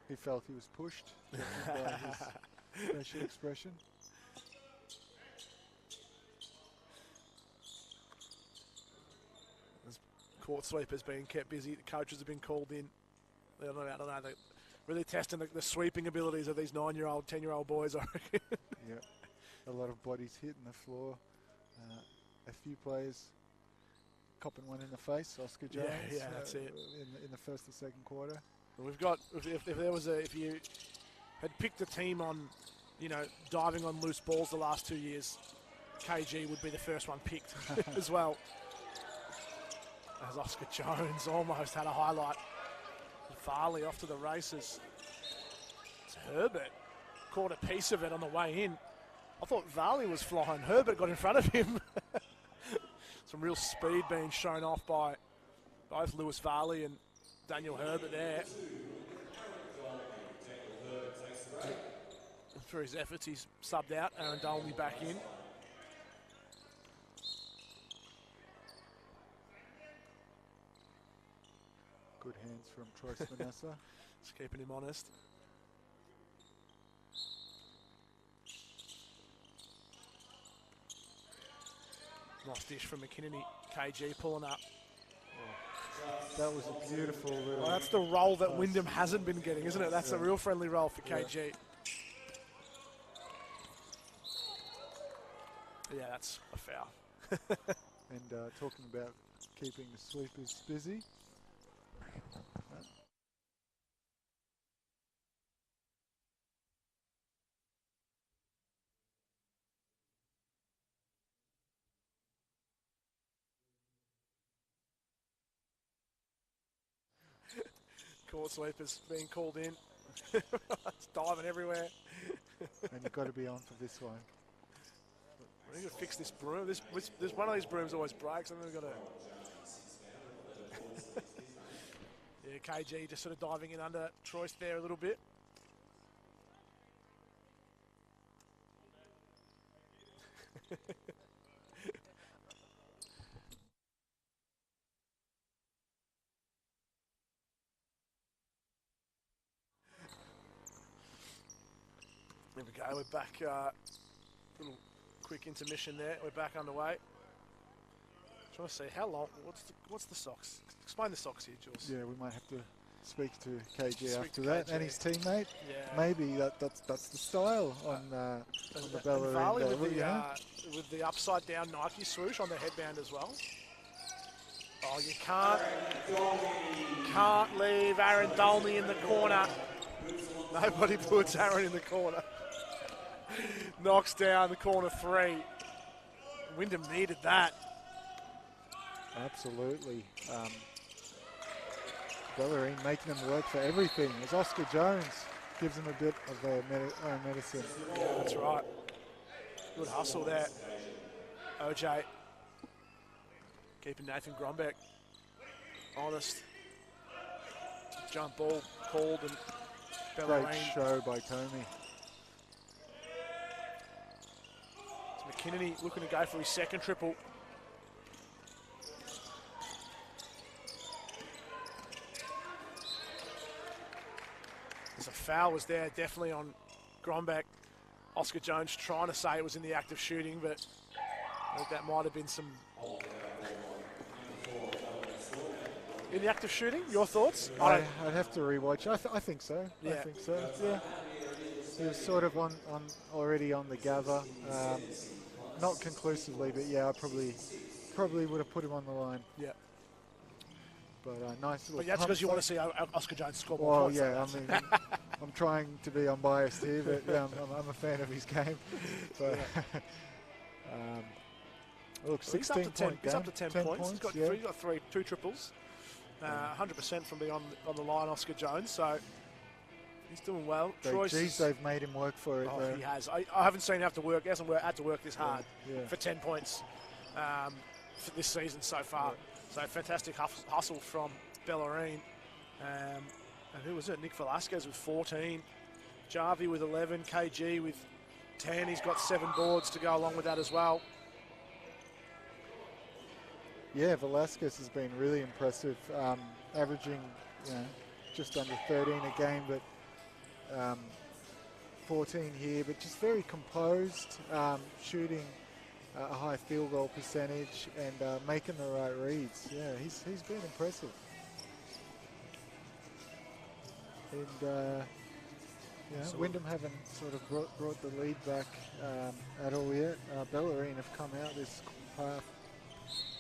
He felt he was pushed by his facial expression. This court sweeper's been kept busy. The coaches have been called in. I don't know. They're really testing the sweeping abilities of these 9-year-old, 10-year-old boys, I reckon. Yeah, a lot of bodies hitting the floor. A few players copping one in the face. Oscar Jones. Yeah, that's it. In the first or second quarter. We've got if you had picked a team on, diving on loose balls the last 2 years, KG would be the first one picked as well. As Oscar Jones almost had a highlight. Farley off to the races. It's Herbert caught a piece of it on the way in. I thought Varley was flying. Herbert got in front of him. Some real speed being shown off by both Lewis Varley and Daniel Herbert there. For his efforts, he's subbed out. Aaron Dolney back in. Good hands from Troy Manassa. Just keeping him honest. Nice dish from McKinney. KG pulling up. That was a beautiful little... Well, that's the roll that Wyndham hasn't been getting, isn't it? That's a real friendly roll for KG. Yeah, that's a foul. And talking about keeping the sweepers busy. Court sweepers being called in. It's diving everywhere. And you've got to be on for this one. We need to fix this broom. This one of these brooms always breaks, and then we've got to... Yeah, KG just sort of diving in under Troyce there a little bit. There we go, we're back. Little quick intermission there. We're back underway. Trying to see how long. What's the socks? Explain the socks here, Jules. Yeah, we might have to speak to KG Speak after to that KG. and his teammate. Yeah. Maybe that's the style on the Bellarine. Varley with the upside down Nike swoosh on the headband as well. Oh, you can't leave Aaron Dolney in the corner. Nobody puts Aaron in the corner. Knocks down the corner 3. Wyndham needed that. Absolutely. Bellarine making them work for everything. As Oscar Jones gives them a bit of their own medicine. Yeah, that's right. Good hustle there. OJ keeping Nathan Grombeck honest. Jump ball called and Bellarine. Great show by Comey. It's McKinney looking to go for his second triple. There's a foul was there, definitely on Grombeck. Oscar Jones trying to say it was in the act of shooting, but I think that might have been some... In the act of shooting, your thoughts? I'd have to rewatch. I think so. Yeah. I think so. Yeah. He was sort of already on the gather. Not conclusively, but yeah, I probably probably would have put him on the line. Yeah. But nice little. But that's because you want to see Oscar Jones score more well, points. yeah, I mean, I'm trying to be unbiased here, but yeah, I'm a fan of his game. But, look, 16 he's up to 10. He's up to 10 points. He's got yeah. two triples. 100% from being on the line, Oscar Jones. So he's doing well. They've made him work for it. Oh, he has. I haven't seen him have to work. He hasn't had to work this hard for 10 points for this season so far. Yeah. So fantastic hustle from Bellarine. And who was it? Nick Velasquez with 14. Jarvie with 11. KG with 10. He's got 7 boards to go along with that as well. Yeah, Velasquez has been really impressive, averaging just under 13 a game, but 14 here, but just very composed, shooting a high field goal percentage and making the right reads. Yeah, he's been impressive. And Wyndham haven't sort of brought the lead back at all yet. Bellarine have come out this path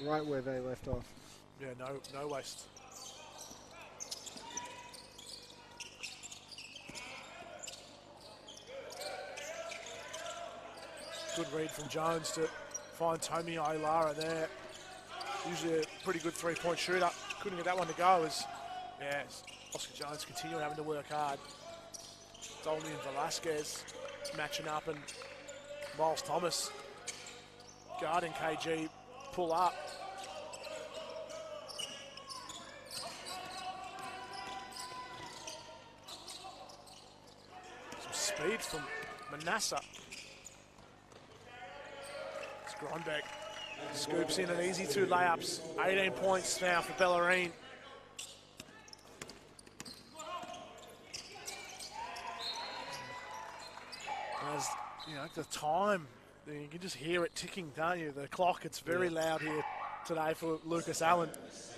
right where they left off. Yeah, no waste. Good read from Jones to find Tommy Ailara there. Usually a pretty good three-point shooter. Couldn't get that one to go as Oscar Jones continuing having to work hard. Dolny and Velasquez matching up, and Miles Thomas guarding KG pull up. Some speed from Manasseh. Grindbeck scoops in an easy 2 layups. 18 points now for Bellarine. As the time, you can just hear it ticking, don't you? The clock, it's very loud here today for Lucas Allen.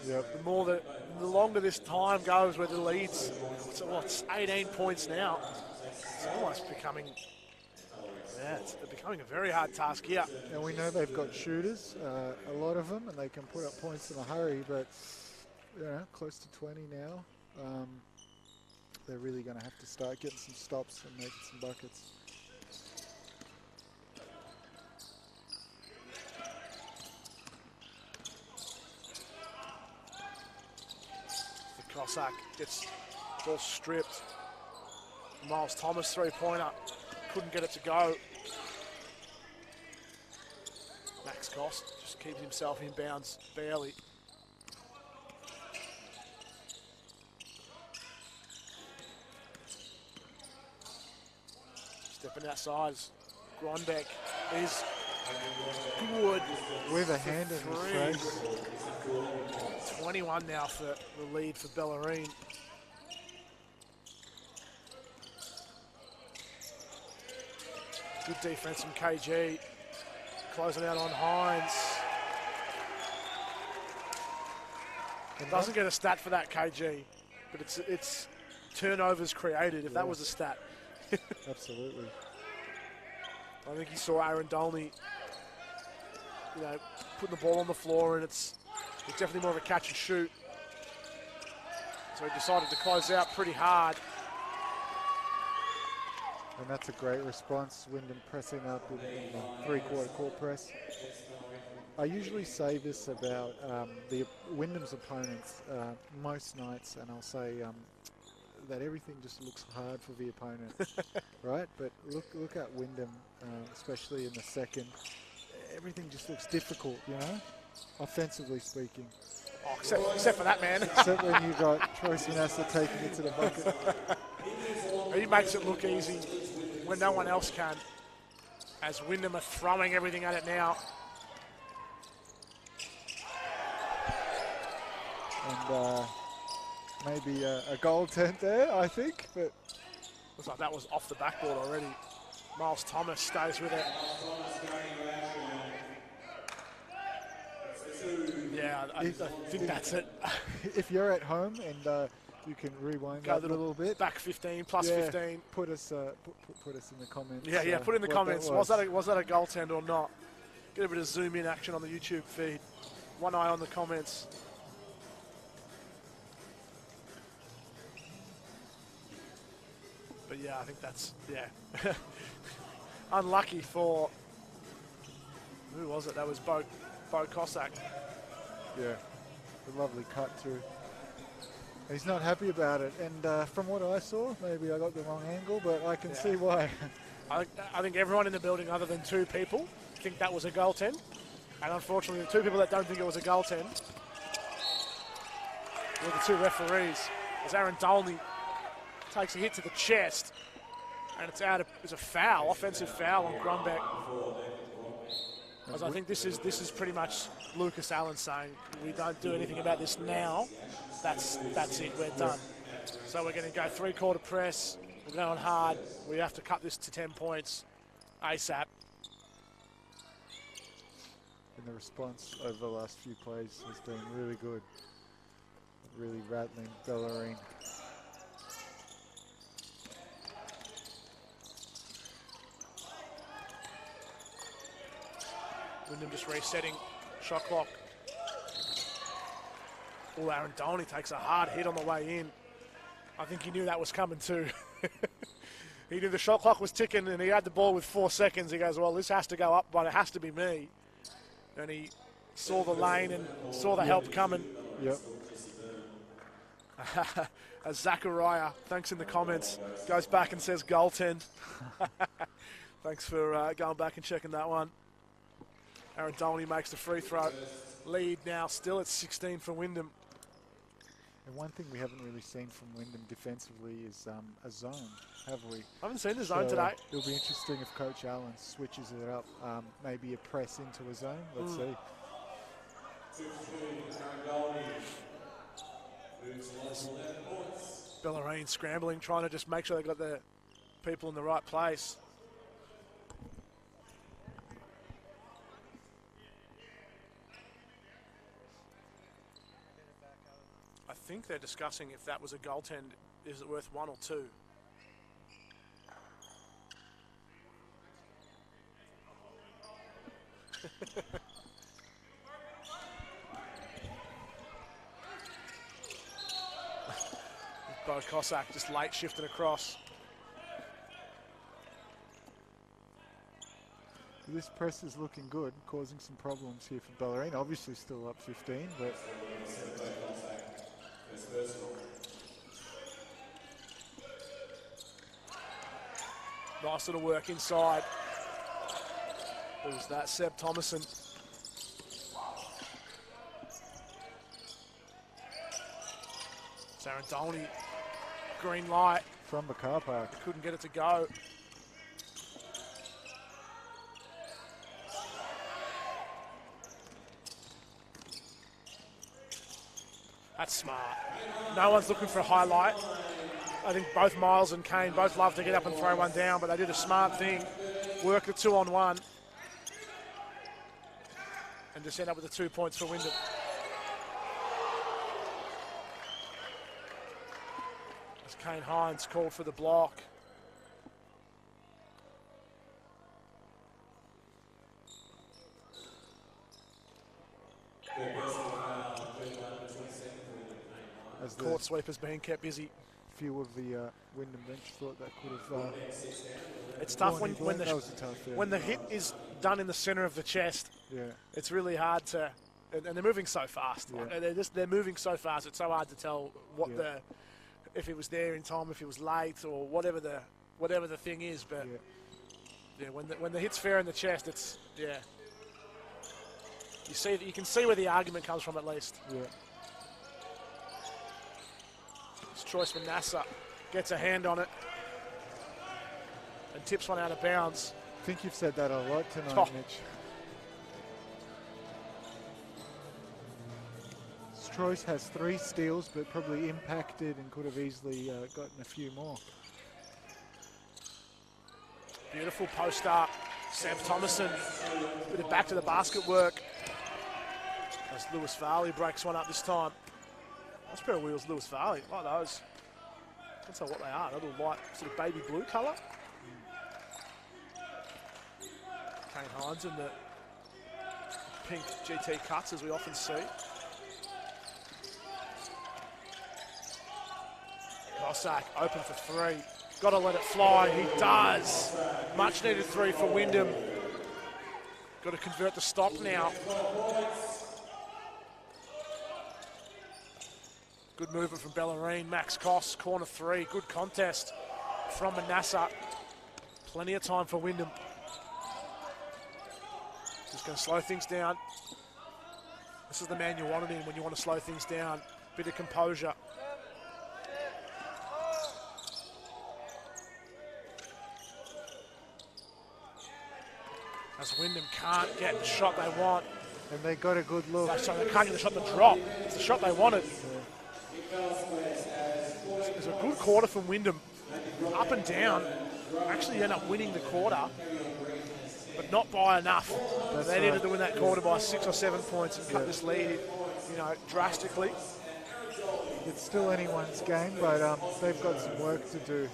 Yep. The longer this time goes where the lead's, it's 18 points now. It's almost becoming... Yeah, it's becoming a very hard task here. And we know they've got shooters, a lot of them, and they can put up points in a hurry, but close to 20 now. They're really going to have to start getting some stops and making some buckets. The Cossack gets ball stripped. Miles Thomas three-pointer. Couldn't get it to go. Max Cost just keeps himself in bounds barely. Stepping outside, Grindbeck is good. With a hand in his face. 21 now for the lead for Bellarine. Good defense from KG. Closing out on Hines. Doesn't get a stat for that, KG, but it's turnovers created, if that was a stat. Absolutely. I think he saw Aaron Dolney, putting the ball on the floor, and it's definitely more of a catch and shoot. So he decided to close out pretty hard. And that's a great response. Wyndham pressing up in the three-quarter court press. I usually say this about the Wyndham's opponents most nights, and I'll say that everything just looks hard for the opponent, right? But look at Wyndham, especially in the second. Everything just looks difficult, offensively speaking. Oh, except for that, man. Except when you got Troy Manasseh taking it to the bucket. He makes it look easy when no one else can, as Wyndham are throwing everything at it now. And maybe a goal tent there, I think. But looks like that was off the backboard already. Miles Thomas stays with it. Yeah, I think that's it. If you're at home and you can rewind that a little bit. Back 15, plus 15. Put us in the comments. Yeah, put in the comments. Was that a goaltend or not? Get a bit of zoom in action on the YouTube feed. One eye on the comments. But yeah, I think that's, yeah. Unlucky for, who was it? That was Bo Cossack. Yeah, a lovely cut through. He's not happy about it, and from what I saw, maybe I got the wrong angle, but I can see why. I think everyone in the building, other than two people, think that was a goaltend. And unfortunately, the two people that don't think it was a goaltend were the two referees. As Aaron Dolney takes a hit to the chest, and it's a foul, offensive foul on Grumbeck. As I think this is pretty much Lucas Allen saying, we don't do anything about this now. That's it, we're done. So we're going to go three-quarter press. We're going hard. We have to cut this to 10 points ASAP. And the response over the last few plays has been really good. Really rattling Bellarine. Wyndham just resetting shot clock. Oh, Aaron Dolney takes a hard hit on the way in. I think he knew that was coming too. He knew the shot clock was ticking and he had the ball with 4 seconds. He goes, well, this has to go up, but it has to be me. And he saw the lane and saw the help coming. Yep. As Zachariah, thanks in the comments, goes back and says goaltend. Thanks for going back and checking that one. Aaron Dolney makes the free throw. Lead now still at 16 for Wyndham. And one thing we haven't really seen from Wyndham defensively is a zone, have we? I haven't seen the zone today. It'll be interesting if Coach Allen switches it up, maybe a press into a zone. Let's see. Bellarine scrambling, trying to just make sure they got the people in the right place. I think they're discussing if that was a goaltend, is it worth 1 or 2? Bo Cossack just late shifting across. This press is looking good, causing some problems here for Bellarine. Obviously still up 15, but... Nice little work inside. Who's that? Seb Thomason. Aaron Dolney, green light. From the car park. Couldn't get it to go. That's smart. No one's looking for a highlight. I think both Miles and Kane both love to get up and throw one down, but they did a smart thing. Work the 2-on-1. And just end up with the 2 points for Wyndham. As Kane Hines called for the block. As the Court sweepers being kept busy. few of the Wyndham bench thought that could have... It's tough when the hit is done in the centre of the chest. Yeah. It's really hard to... And they're moving so fast. Yeah. Like, they're moving so fast, it's so hard to tell what if it was there in time, if it was late, or whatever the thing is. But when the hit's fair in the chest, it's you can see where the argument comes from at least. Yeah. It's choice for Nasser. Gets a hand on it and tips one out of bounds. I think you've said that a lot tonight, Oh. Mitch. Stroyce has 3 steals, but probably impacted and could have easily gotten a few more. Beautiful post up. Sam Thomason, bit of back to the basket work. As Lewis Varley breaks one up this time. Nice pair of wheels, Lewis Varley. Like those. Can't tell what they are. A little light, sort of baby blue colour. Kane Hines in the pink GT cuts, as we often see. Cossack open for three. Got to let it fly. He does. Much needed three for Wyndham. Got to convert the stop now. Good movement from Bellarine. Max Koss, corner three. Good contest from Manassa. Plenty of time for Wyndham. Just going to slow things down. This is the man you want it in when you want to slow things down. Bit of composure. As Wyndham can't get the shot they want. And they got a good look. Sorry, they can't get the shot to drop. It's the shot they wanted. It's a good quarter from Wyndham. Up and down. Actually end up winning the quarter, but not by enough. They needed to win that quarter by 6 or 7 points and cut this lead, drastically. It's still anyone's game, but they've got some work to do.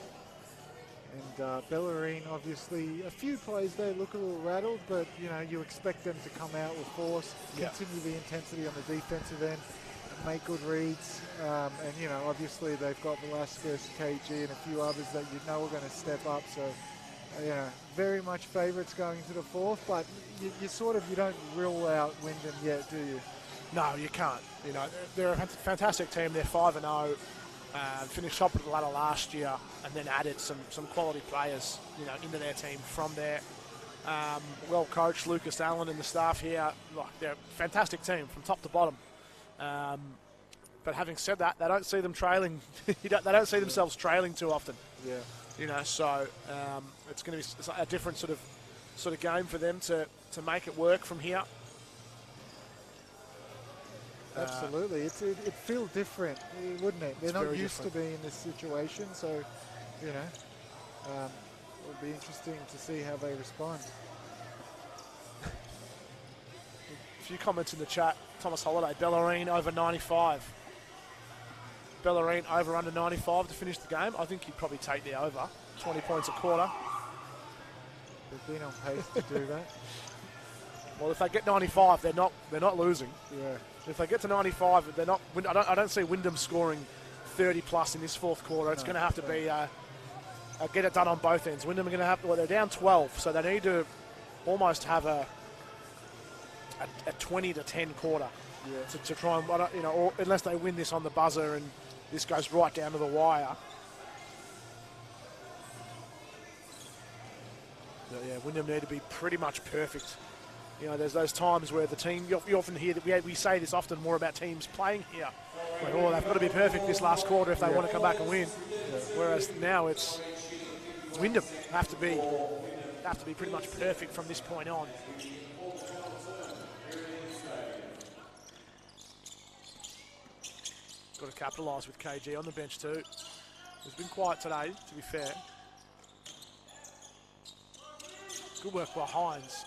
And Bellarine, obviously, a few plays they look a little rattled, but you expect them to come out with force, continue the intensity on the defensive end, make good reads, and obviously they've got Velasquez, KG, and a few others that are going to step up. So, very much favourites going into the fourth, but you don't rule out Wyndham yet, do you? No, you can't. They're a fantastic team. They're 5-0. Finished top of the ladder last year, and then added some quality players, into their team from there. Well coached, Lucas Allen and the staff here. They're a fantastic team from top to bottom. But having said that, they don't see them trailing. They don't see themselves trailing too often. Yeah. So it's going to be a different sort of game for them to make it work from here. Absolutely. It feels different, wouldn't it? They're not used to being in this situation, so, it'll be interesting to see how they respond. A few comments in the chat. Thomas Holiday, Bellarine over 95. Bellarine over under 95 to finish the game. I think he'd probably take the over. 20 points a quarter. They've been on pace to do that. Well, if they get 95, they're not losing. Yeah. If they get to 95, they're not. I don't see Wyndham scoring 30 plus in this fourth quarter. It's going to have to be get it done on both ends. Wyndham are going to have. Well, they're down 12, so they need to almost have a 20-10 quarter to try and or unless they win this on the buzzer and this goes right down to the wire. But yeah, Wyndham need to be pretty much perfect. There's those times where the team, you often hear that we say this often more about teams playing here. Like, they've got to be perfect this last quarter if they want to come back and win. Whereas now it's Wyndham have to be pretty much perfect from this point on. Got to capitalise with KG on the bench too. It's been quiet today, to be fair. Good work by Hines.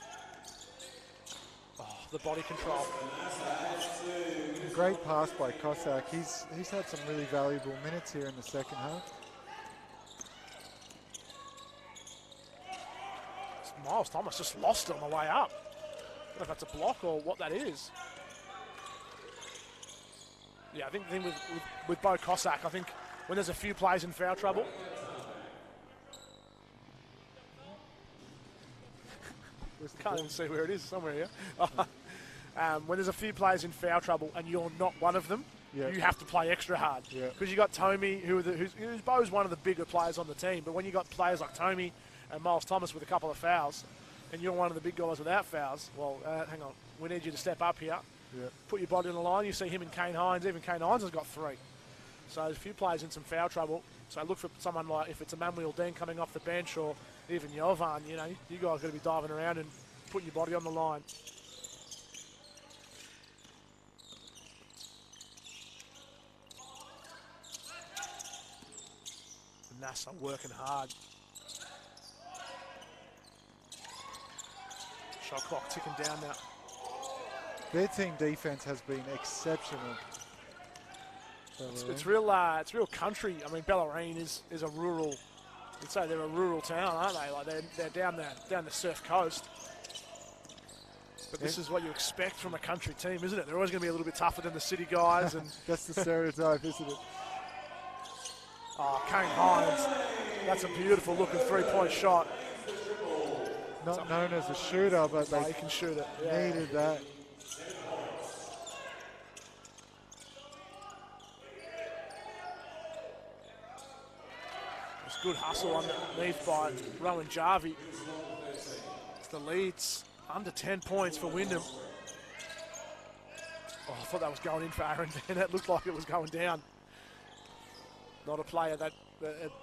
The body control. Great pass by Cossack. He's had some really valuable minutes here in the second half. Miles Thomas just lost it on the way up. I don't know if that's a block or what that is. Yeah, I think the thing with Bo Cossack, I think when there's a few plays in foul trouble, can't even see where it is, somewhere here. When there's a few players in foul trouble and you're not one of them, you have to play extra hard. Because you got Tommy, who's Bo's one of the bigger players on the team, but when you got players like Tommy and Miles Thomas with a couple of fouls, and you're one of the big guys without fouls, well, hang on, we need you to step up here, put your body on the line. You see him and Kane Hines, even Kane Hines has got 3. So there's a few players in some foul trouble. So look for someone like, if it's Emmanuel Dean coming off the bench or even Jovan, you guys got to be diving around and putting your body on the line. NASA working hard. Shot clock ticking down now. Their team defense has been exceptional. It's real country. I mean, Bellarine is a rural. You'd say they're a rural town, aren't they? Like they're down the surf coast. But this is what you expect from a country team, isn't it? They're always going to be a little bit tougher than the city guys. And that's the stereotype, isn't it? Oh, Kane Hines. That's a beautiful looking three-point shot. Not known as a shooter, but they can shoot it. Needed that. It's good hustle underneath by Rowan Jarvie. It's the leads under 10 points for Wyndham. Oh, I thought that was going in for Aaron. That looked like it was going down. Not a player that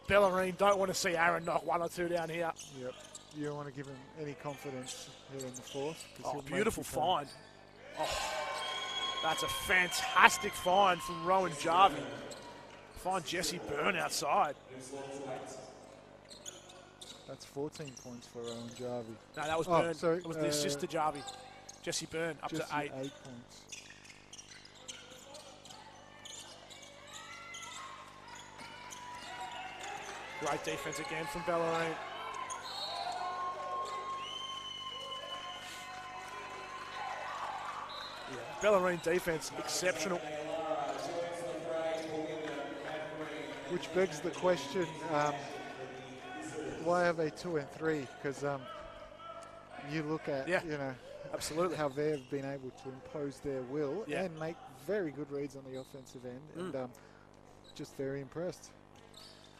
Bellarine don't want to see Aaron knock one or two down here. Yep. You don't want to give him any confidence here in the fourth. Oh, beautiful find. Oh, that's a fantastic find from Rowan Jarvie. Find Jesse Byrne outside. That's 14 points for Rowan Jarvie. No, that was Byrne. Sorry, it was the assist to Jarvie. Jesse Byrne up to 8. 8 points. Great defense again from Bellarine. Yeah, Bellarine defense exceptional. Which begs the question, why are they 2 and 3? Because you look at, absolutely how they've been able to impose their will and make very good reads on the offensive end, and just very impressed.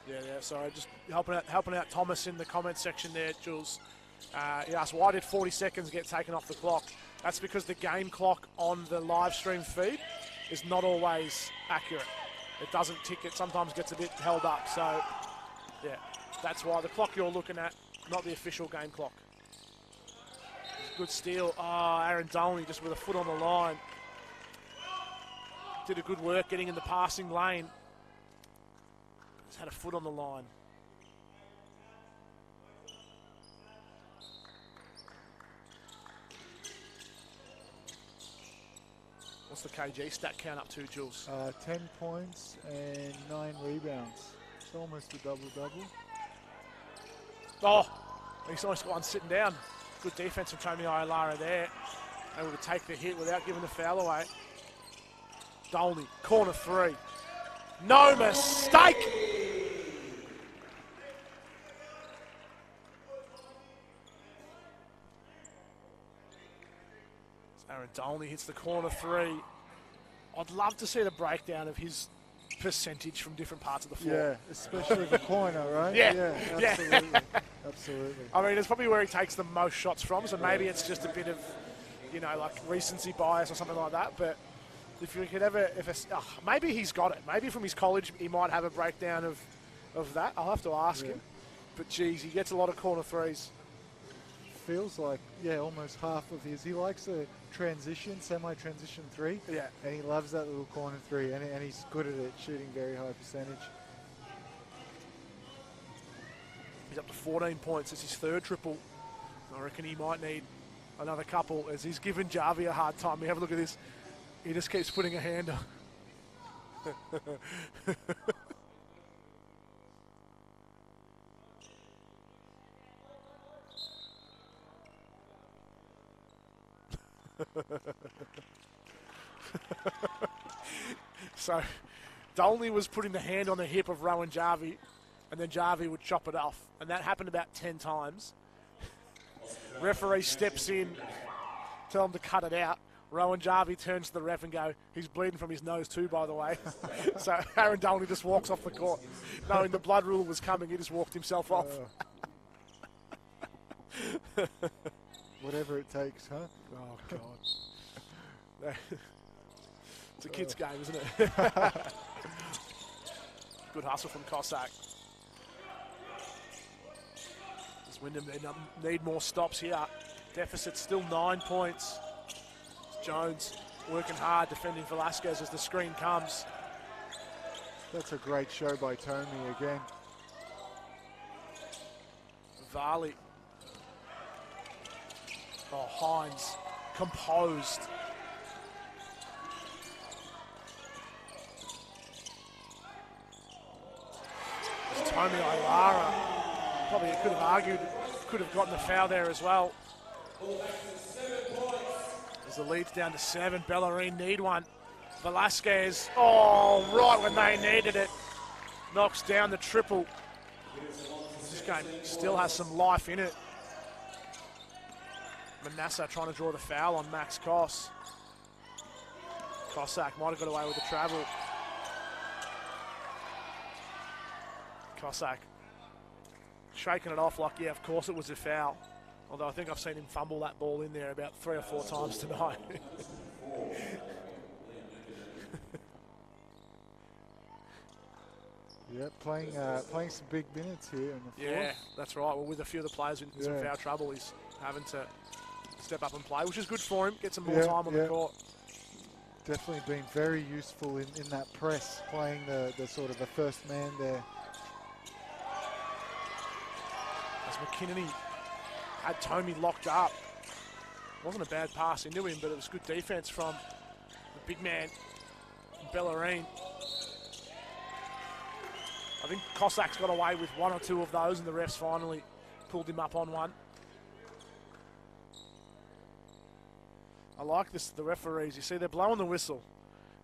Yeah. Sorry, just helping out Thomas in the comment section there, Jules. He asked, why did 40 seconds get taken off the clock? That's because the game clock on the live stream feed is not always accurate. It doesn't tick, it sometimes gets a bit held up. So, yeah, that's why the clock you're looking at, not the official game clock. Good steal. Aaron Dolney just with a foot on the line. Did a good work getting in the passing lane. He's had a foot on the line. What's the KG stat count up to, Jules? 10 points and 9 rebounds. It's almost a double-double. Oh, he's almost got one sitting down. Good defense from Tommy Iolara there. Able to take the hit without giving the foul away. Dolney, corner 3. No mistake! Aaron Dolney hits the corner 3. I'd love to see the breakdown of his percentage from different parts of the floor. Yeah, especially the corner, right? Yeah, absolutely. Absolutely. I mean, it's probably where he takes the most shots from, so maybe it's just a bit of, like recency bias or something like that. But if you could ever, maybe he's got it. Maybe from his college he might have a breakdown of that. I'll have to ask him. But geez, he gets a lot of corner 3s. Feels like, almost half of his. He likes a transition, semi-transition 3. Yeah. And he loves that little corner 3, and he's good at it, shooting very high percentage. He's up to 14 points. It's his 3rd triple. I reckon he might need another couple as he's given Jarvie a hard time. We have a look at this. He just keeps putting a hand on. So, Dolney was putting the hand on the hip of Rowan Jarvie, and then Jarvie would chop it off. And that happened about 10 times. Referee steps in, tell him to cut it out. Rowan Jarvie turns to the ref and go, he's bleeding from his nose too, by the way. So Aaron Dolney just walks off the court. Knowing the blood rule was coming, he just walked himself off. Whatever it takes, huh? Oh, God. It's a kid's game, isn't it? Good hustle from Cossack. Does Wyndham need more stops here? Deficit still 9 points. Jones working hard, defending Velasquez as the screen comes. That's a great show by Tommy again. Varley. Oh, Hines, composed. It's Tommy Iolara. Probably could have argued, could have gotten the foul there as well. As the lead's down to 7, Bellarine need one. Velasquez, oh, right when they needed it, knocks down the triple. This game still has some life in it. Manassa trying to draw the foul on Max Koss. Cossack might have got away with the travel. Cossack shaking it off like, yeah, of course it was a foul. Although I think I've seen him fumble that ball in there about 3 or 4 times tonight. Yeah, playing some big minutes here in the fourth. Yeah, that's right. Well, with a few of the players in some foul trouble, he's having to step up and play, which is good for him. Get some more time on the court. Definitely been very useful in that press, playing the sort of the first man there. As McKinney had Tomey locked up. Wasn't a bad pass into him, but it was good defense from the big man, Bellarine. I think Cossack's got away with 1 or 2 of those, and the refs finally pulled him up on one. I like this, the referees. You see, they're blowing the whistle,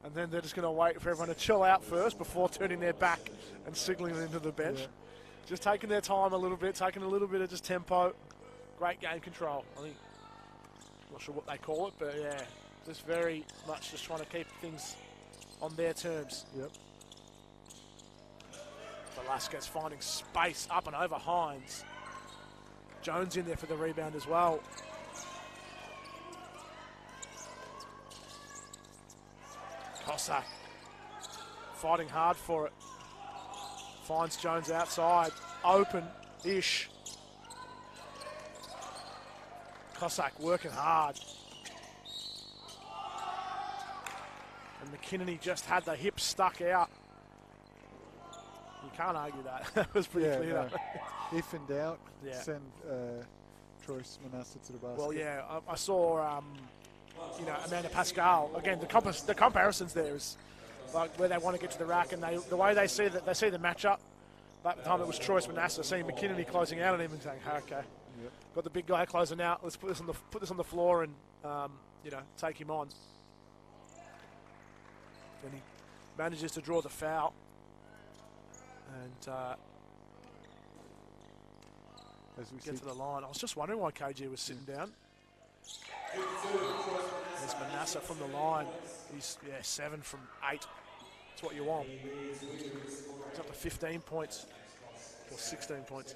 and then they're just going to wait for everyone to chill out first before turning their back and signalling into the bench. Yeah. Just taking their time a little bit, taking a little bit of just tempo. Great game control. I think, I'm not sure what they call it, but yeah, just very much just trying to keep things on their terms. Yep. Velasquez finding space up and over Hines. Jones in there for the rebound as well. Cossack fighting hard for it. Finds Jones outside. Open-ish. Cossack working hard. And McKinney just had the hips stuck out. You can't argue that. That was pretty clear. No. If in doubt, send Troyce Manassa to the basket. Well, yeah, I saw, Amanda Pascal. Again, the comparisons there is like where they want to get to the rack, and the way they see the matchup. That time it was Troyce Manassa seeing McKinney closing out on him and saying, okay, got the big guy closing out. Let's put this on the floor and take him on. And he manages to draw the foul. And as we get to the line, I was just wondering why KG was sitting down. There's Manassa from the line. He's 7 from 8. That's what you want. He's up to 15 points or 16 points.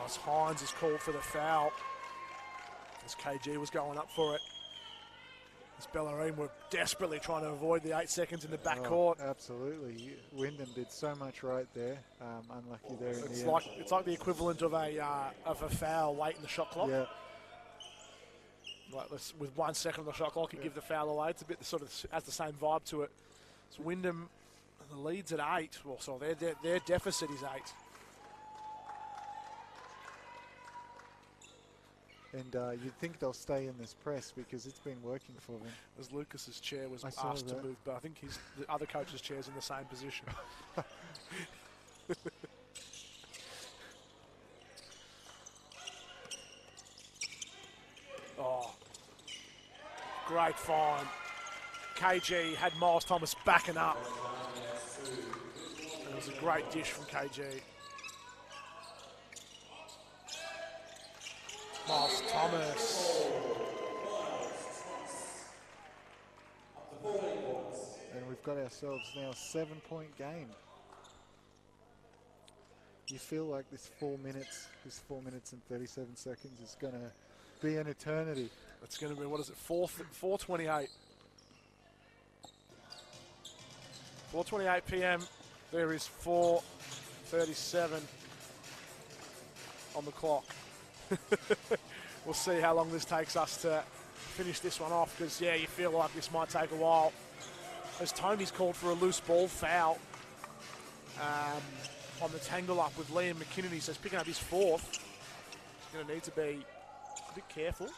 As Hines is called for the foul, as KG was going up for it. As Bellarine were desperately trying to avoid the 8 seconds in the backcourt. Absolutely. Wyndham did so much right there. Unlucky there in the end. It's like the equivalent of a foul late in the shot clock. Yeah. Like with 1 second on the shot clock, you give the foul away. It's a bit sort of has the same vibe to it. So Wyndham, the lead's at 8. Well, so their deficit is 8. And you'd think they'll stay in this press because it's been working for them. As Lucas's chair was asked to move, but I think the other coach's chair's in the same position. Oh, great find. KG had Miles Thomas backing up. And it was a great dish from KG. Miles Thomas. And we've got ourselves now a 7-point game. You feel like this 4 minutes and 37 seconds is going to be an eternity. It's going to be, 4:28. 4:28 p.m. There is 4:37 on the clock. We'll see how long this takes us to finish this one off, because, you feel like this might take a while. As Tony's called for a loose ball foul on the tangle up with Liam McKinney, so he's picking up his 4th. He's going to need to be a bit careful.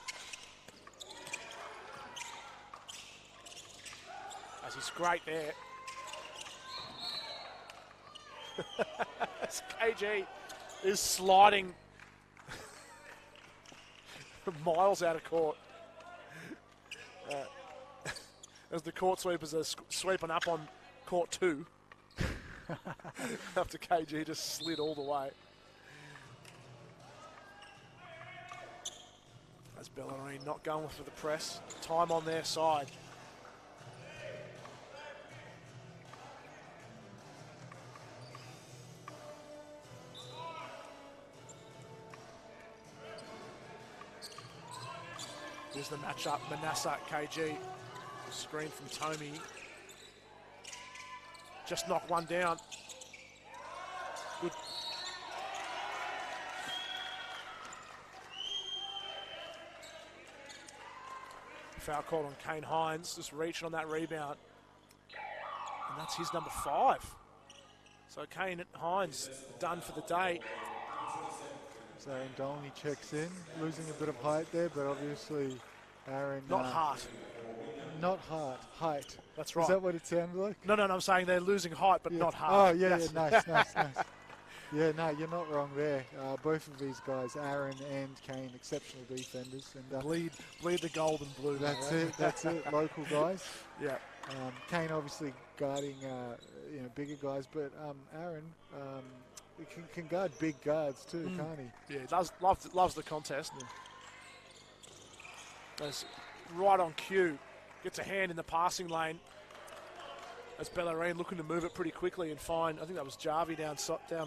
As he's great there. KG is sliding miles out of court. As the court sweepers are sweeping up on court 2. After KG just slid all the way. As Bellarine not going for the press. Time on their side. Here's the matchup, Manassa, KG. Screen from Tommy. Just knocked one down. Good. Foul called on Kane Hines, just reaching on that rebound. And that's his number 5. So Kane Hines done for the day. So Dolny checks in, losing a bit of height there, but obviously Aaron... Not heart. Not heart, height. That's right. Is that what it sounded like? No, I'm saying they're losing height, but not heart. Oh, yeah, nice. Yeah, no, you're not wrong there. Both of these guys, Aaron and Kane, exceptional defenders. And bleed the gold and blue. That's it, local guys. Yeah. Kane obviously guarding bigger guys, but Aaron can guard big guards too, can't he? Yeah, he loves the contest. Yeah. That's right on cue. Gets a hand in the passing lane. As Bellarine looking to move it pretty quickly and find, I think that was Jarvie down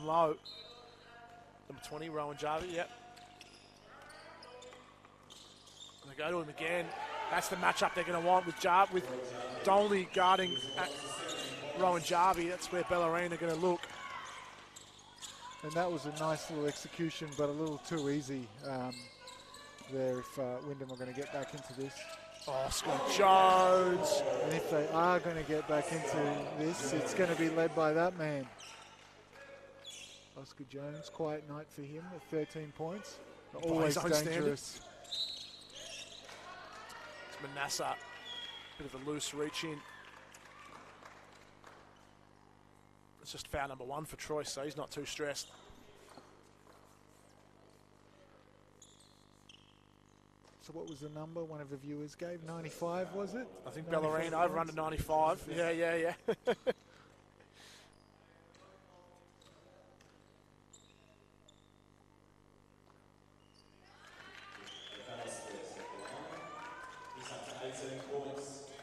low. Number 20, Rowan Jarvie, yep. And they go to him again. That's the matchup they're going to want with Dolny guarding Rowan Jarvie. That's where Bellarine are going to look. And that was a nice little execution, but a little too easy there if Wyndham are going to get back into this. Oh, Scott Jones. And if they are going to get back into this, it's going to be led by that man. Oscar Jones, quiet night for him at 13 points. Always dangerous. It's Manassa. Bit of a loose reach in. It's just foul number 1 for Troy, so he's not too stressed. So what was the number one of the viewers gave? 95, was it? I think Bellarine over under 95. Yeah.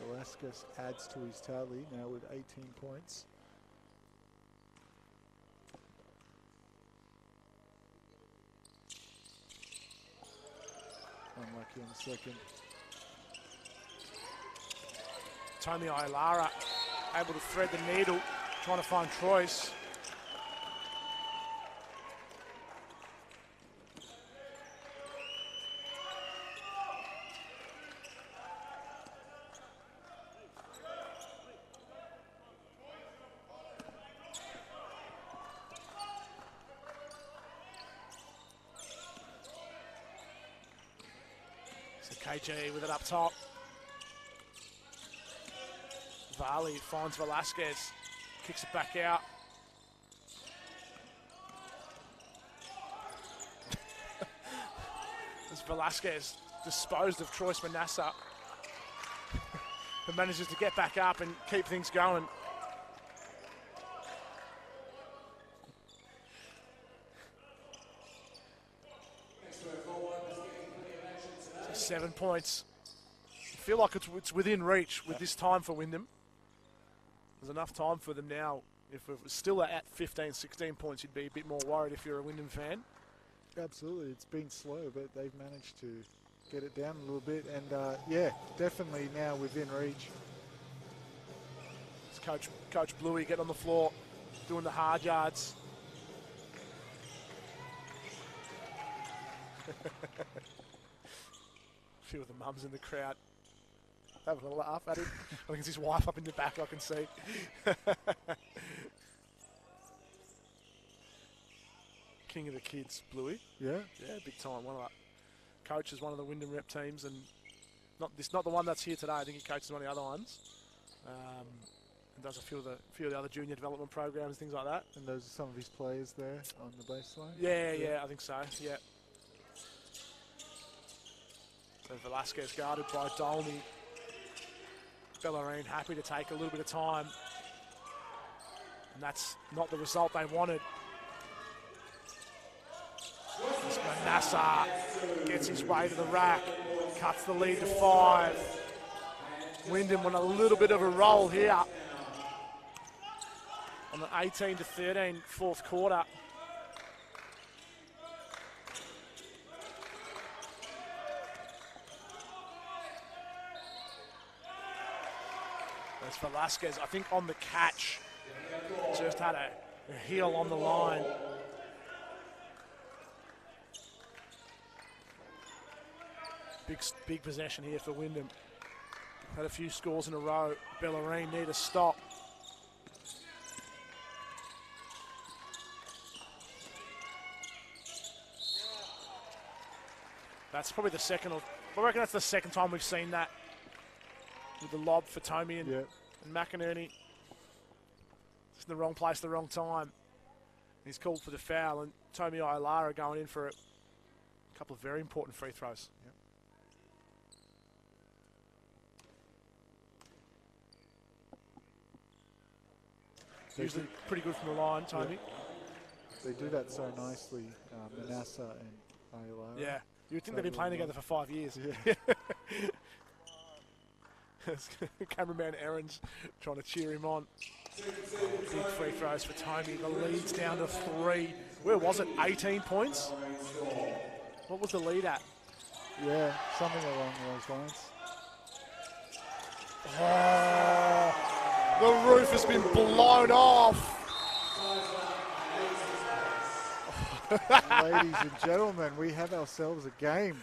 Velasquez adds to his tally now with 18 points. Unlucky on the second. Tommy Ailara able to thread the needle, trying to find Troyce. KG with it up top. Varley finds Velasquez, kicks it back out. As Velasquez disposed of Troyce Manassa, but manages to get back up and keep things going. So 7 points. I feel like it's within reach with this time for Wyndham. There's enough time for them now. If it was still at 15, 16 points, you'd be a bit more worried if you're a Wyndham fan. Absolutely. It's been slow, but they've managed to get it down a little bit. And, yeah, definitely now within reach. It's Coach Bluey getting on the floor, doing the hard yards. A few of the mums in the crowd having a laugh at him. I think it's his wife up in the back, I can see. King of the kids, Bluey. Yeah? Yeah, big time. One of the coaches, one of the Wyndham rep teams, and not the one that's here today. I think he coaches one of the other ones. And does a few of the other junior development programs, things like that. And those are some of his players there on the baseline? Yeah, I think so, yeah. So Velasquez guarded by Dolny. Bellarine happy to take a little bit of time. And that's not the result they wanted. As Manassa gets his way to the rack, cuts the lead to 5. Wyndham on a little bit of a roll here on the 18-13 fourth quarter. There's Velasquez, I think on the catch, just had a heel on the line. Big possession here for Wyndham. Had a few scores in a row. Bellarine need a stop. That's probably the second, I reckon that's the second time we've seen that with the lob for Tomey and McInerney. Just in the wrong place, the wrong time. He's called for the foul, and Tomey Ailara going in for a couple of very important free throws. Yep. Usually pretty good from the line, Tomey. Yeah. They do that so nicely, Manassa and Ailara. Yeah, you would think they've been playing together for 5 years. Yeah. Cameraman Aaron's trying to cheer him on. Big free throws for Tomey. The lead's down to 3. Where was it? 18 points? What was the lead at? Yeah, something along those lines. Oh, the roof has been blown off. Ladies and gentlemen, we have ourselves a game.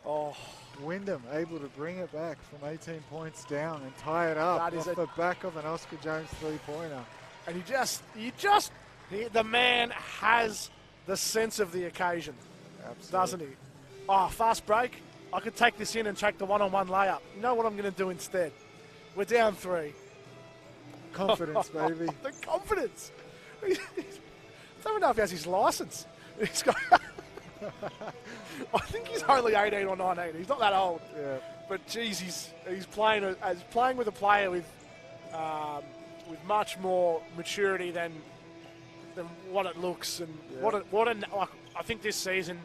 Oh, Wyndham able to bring it back from 18 points down and tie it up off the back of an Oscar Jones three-pointer. And the man has the sense of the occasion. Absolutely. Doesn't he? Oh, fast break. I could take this in and take the one-on-one layup. You know what I'm going to do instead? We're down 3. Confidence, baby. The confidence. I don't know if he has his license. He's got I think he's only 18 or 19. He's not that old. Yeah. But geez, he's playing with a player with much more maturity than what it looks, and I think this season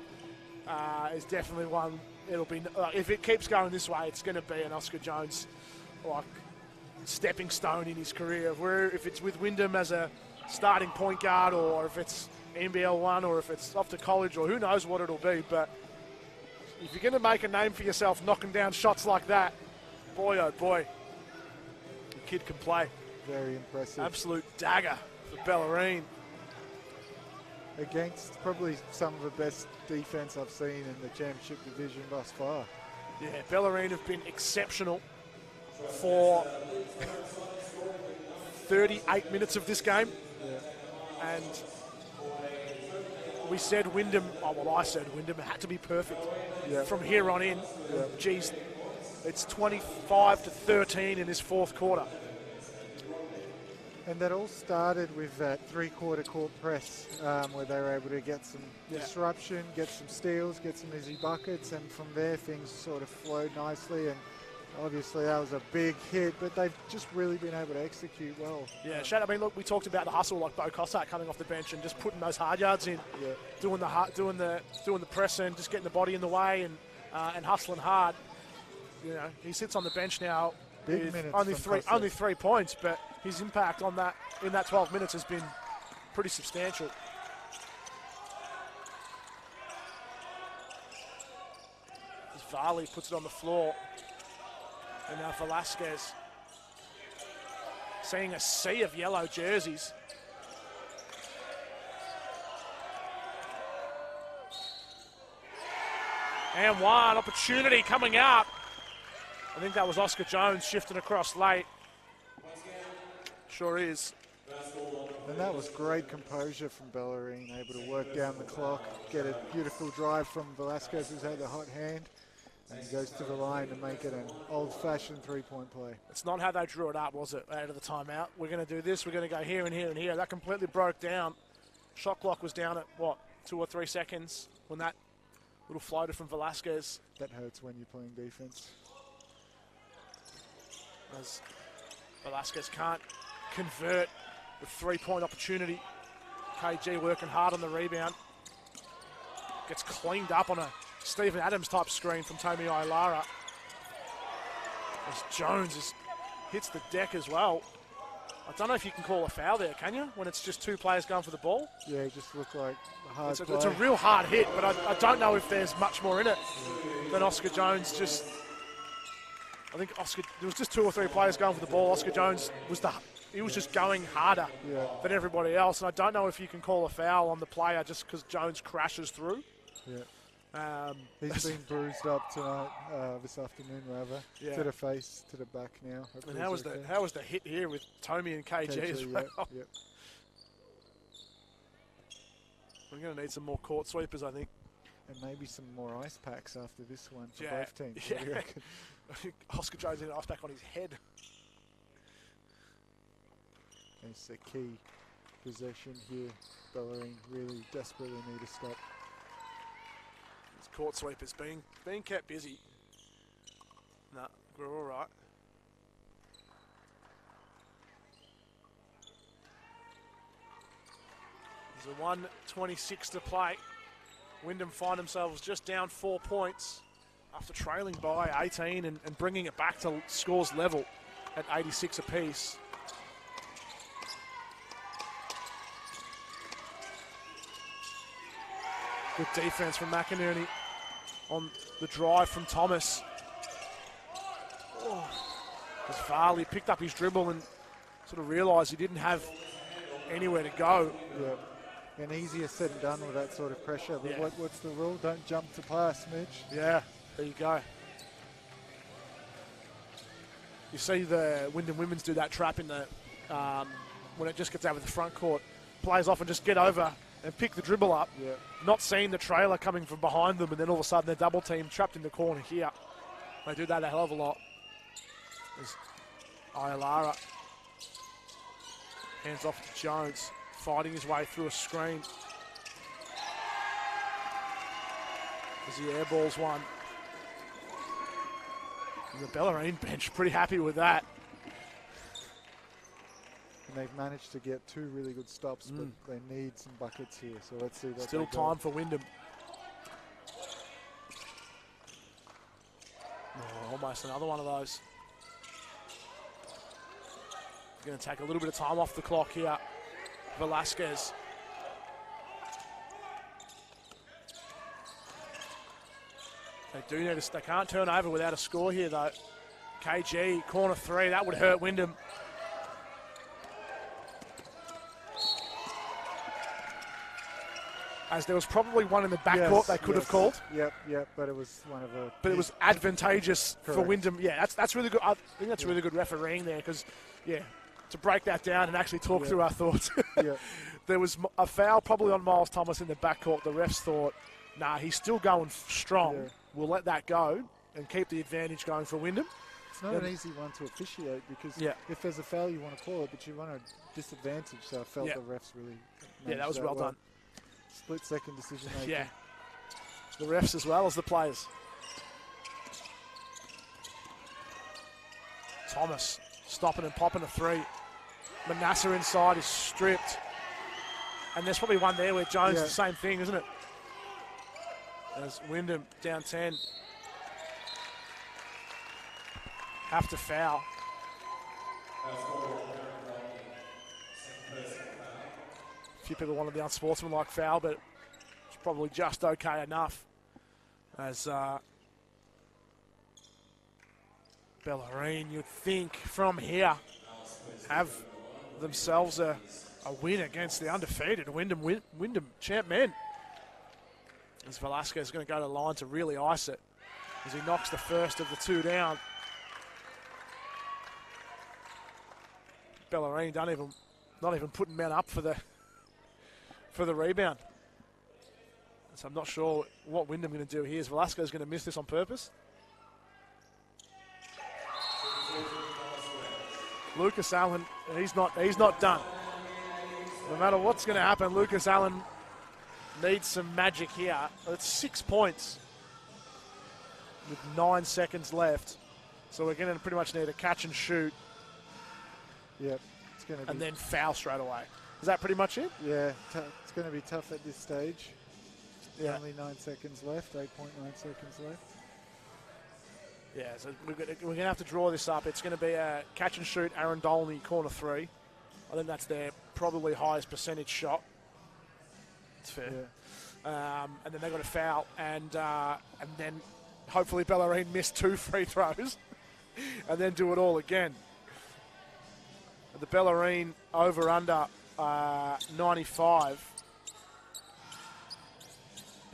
is definitely one. It'll be if it keeps going this way, it's going to be an Oscar Jones stepping stone in his career. Where if it's with Wyndham as a starting point guard, or if it's NBL 1, or if it's off to college, or who knows what it'll be. But if you're going to make a name for yourself knocking down shots like that, boy oh boy, the kid can play. Very impressive. Absolute dagger for Bellarine. Against probably some of the best defense I've seen in the championship division thus far. Yeah, Bellarine have been exceptional for 38 minutes of this game. Yeah. And we said Wyndham, I said Wyndham had to be perfect from here on in. Yeah. Geez, it's 25-13 in this fourth quarter. And that all started with that three-quarter court press where they were able to get some disruption, get some steals, get some easy buckets, and from there things sort of flowed nicely. And obviously that was a big hit, but they've just really been able to execute well. Yeah, Shad, I mean, look, we talked about the hustle, like Bo Cossack coming off the bench and just putting those hard yards in, doing the press and just getting the body in the way and hustling hard. You know, he sits on the bench now. Big minutes only 3 points, but his impact on that in that 12 minutes has been pretty substantial. As Varley puts it on the floor, and now Velasquez seeing a sea of yellow jerseys. And one opportunity coming up. I think that was Oscar Jones shifting across late. Sure is. And that was great composure from Bellarine, able to work down the clock, get a beautiful drive from Velasquez, who's had the hot hand, And he goes to the line to make it an old-fashioned three-point play. It's not how they drew it up, was it, out of the timeout? We're going to do this, we're going to go here and here and here. That completely broke down. Shot clock was down at, 2 or 3 seconds when that little floater from Velasquez. That hurts when you're playing defense. As Velasquez can't convert the three-point opportunity. KG working hard on the rebound. Gets cleaned up on a Stephen Adams type screen from Tommy Ailara. As Jones hits the deck as well. I don't know if you can call a foul there, can you? When it's just two players going for the ball? Yeah, it just looked like a hard play. It's a real hard hit, but I don't know if there's much more in it than Oscar Jones just... I think there was just 2 or 3 players going for the ball. Oscar Jones he was just going harder than everybody else. And I don't know if you can call a foul on the player just because Jones crashes through. Yeah. He's been bruised up tonight, this afternoon rather. Yeah. To the face, to the back now. And how was the hit here with Tommy and KG as well? Yeah. We're going to need some more court sweepers, I think. And maybe some more ice packs after this one for both teams. Yeah. I think Oscar Jones had an ice pack on his head. It's a key possession here. Bellarine really desperately need to stop. This court sweeper's being kept busy. No, we're all right. There's a 1:26 to play. Wyndham find themselves just down 4 points after trailing by 18 and bringing it back to scores level at 86 apiece. Good defense from McInerney on the drive from Thomas. As Farley picked up his dribble and sort of realised he didn't have anywhere to go. Yeah, and easier said than done with that sort of pressure. But what's the rule? Don't jump to pass, Mitch. Yeah, there you go. You see the Wyndham Women's do that trap in the when it just gets over the front court. Players often just get over and pick the dribble up, not seeing the trailer coming from behind them, and then all of a sudden they're double teamed, trapped in the corner here. They do that a hell of a lot. There's Ailara. Hands off to Jones, fighting his way through a screen. As he airballs one. And the Bellarine bench pretty happy with that. And they've managed to get 2 really good stops, but they need some buckets here. So let's see. Still time for Wyndham. Oh, almost another one of those. Going to take a little bit of time off the clock here. Velasquez. They do notice they can't turn over without a score here though. KG, corner 3, that would hurt Wyndham. as there was probably one in the backcourt they could have called. Yep, but it was one of the... But it was advantageous for Wyndham. Yeah, that's really good. I think that's really good refereeing there because, to break that down and actually talk through our thoughts. There was a foul probably on Miles Thomas in the backcourt. The refs thought, nah, he's still going strong. Yeah. We'll let that go and keep the advantage going for Wyndham. It's not an easy one to officiate because if there's a foul, you want to call it, but you want a disadvantage. So I felt the refs really... that was well done. Split-second decision making. Yeah. The refs as well as the players. Thomas stopping and popping a 3. Manasseh inside is stripped. And there's probably one there where Jones the same thing, isn't it? As Wyndham down 10. Have to foul. A few people wanted the unsportsmanlike foul, but it's probably just okay enough. As Bellarine, you'd think from here, have themselves a win against the undefeated Wyndham champ men. As Velasquez is going to go to the line to really ice it as he knocks the first of the 2 down. Bellarine not even putting men up for the rebound. So I'm not sure what Wyndham going to do here. Is Velasquez going to miss this on purpose? Lucas Allen, he's not done. No matter what's going to happen, Lucas Allen needs some magic here. It's 6 points with 9 seconds left. So we're going to pretty much need a catch and shoot. Yep. It's going to be. And then foul straight away. Is that pretty much it? Yeah. It's going to be tough at this stage. Yeah. Only 9 seconds left, 8.9 seconds left. Yeah, so we're going to have to draw this up. It's going to be a catch and shoot, Aaron Dolney, corner 3. I think that's their probably highest percentage shot. It's fair. Yeah. And then they got a foul, and then hopefully Bellarine missed 2 free throws, and then do it all again. The Bellarine over under 95.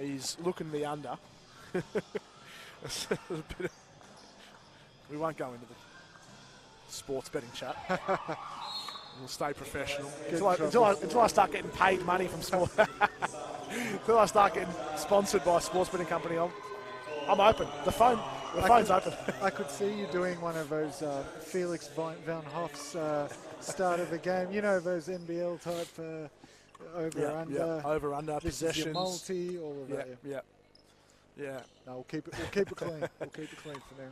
He's looking the under. We won't go into the sports betting chat. We'll stay professional until I start getting paid money from sport. Until I start getting sponsored by a sports betting company, I'm open. The phone's open. I could see you doing one of those Felix Van Hoff's start of the game. You know, those NBL type over-under. Yeah, over-under, possessions. Your multi, all of that. Yeah. No, we'll keep it clean. We'll keep it clean for now.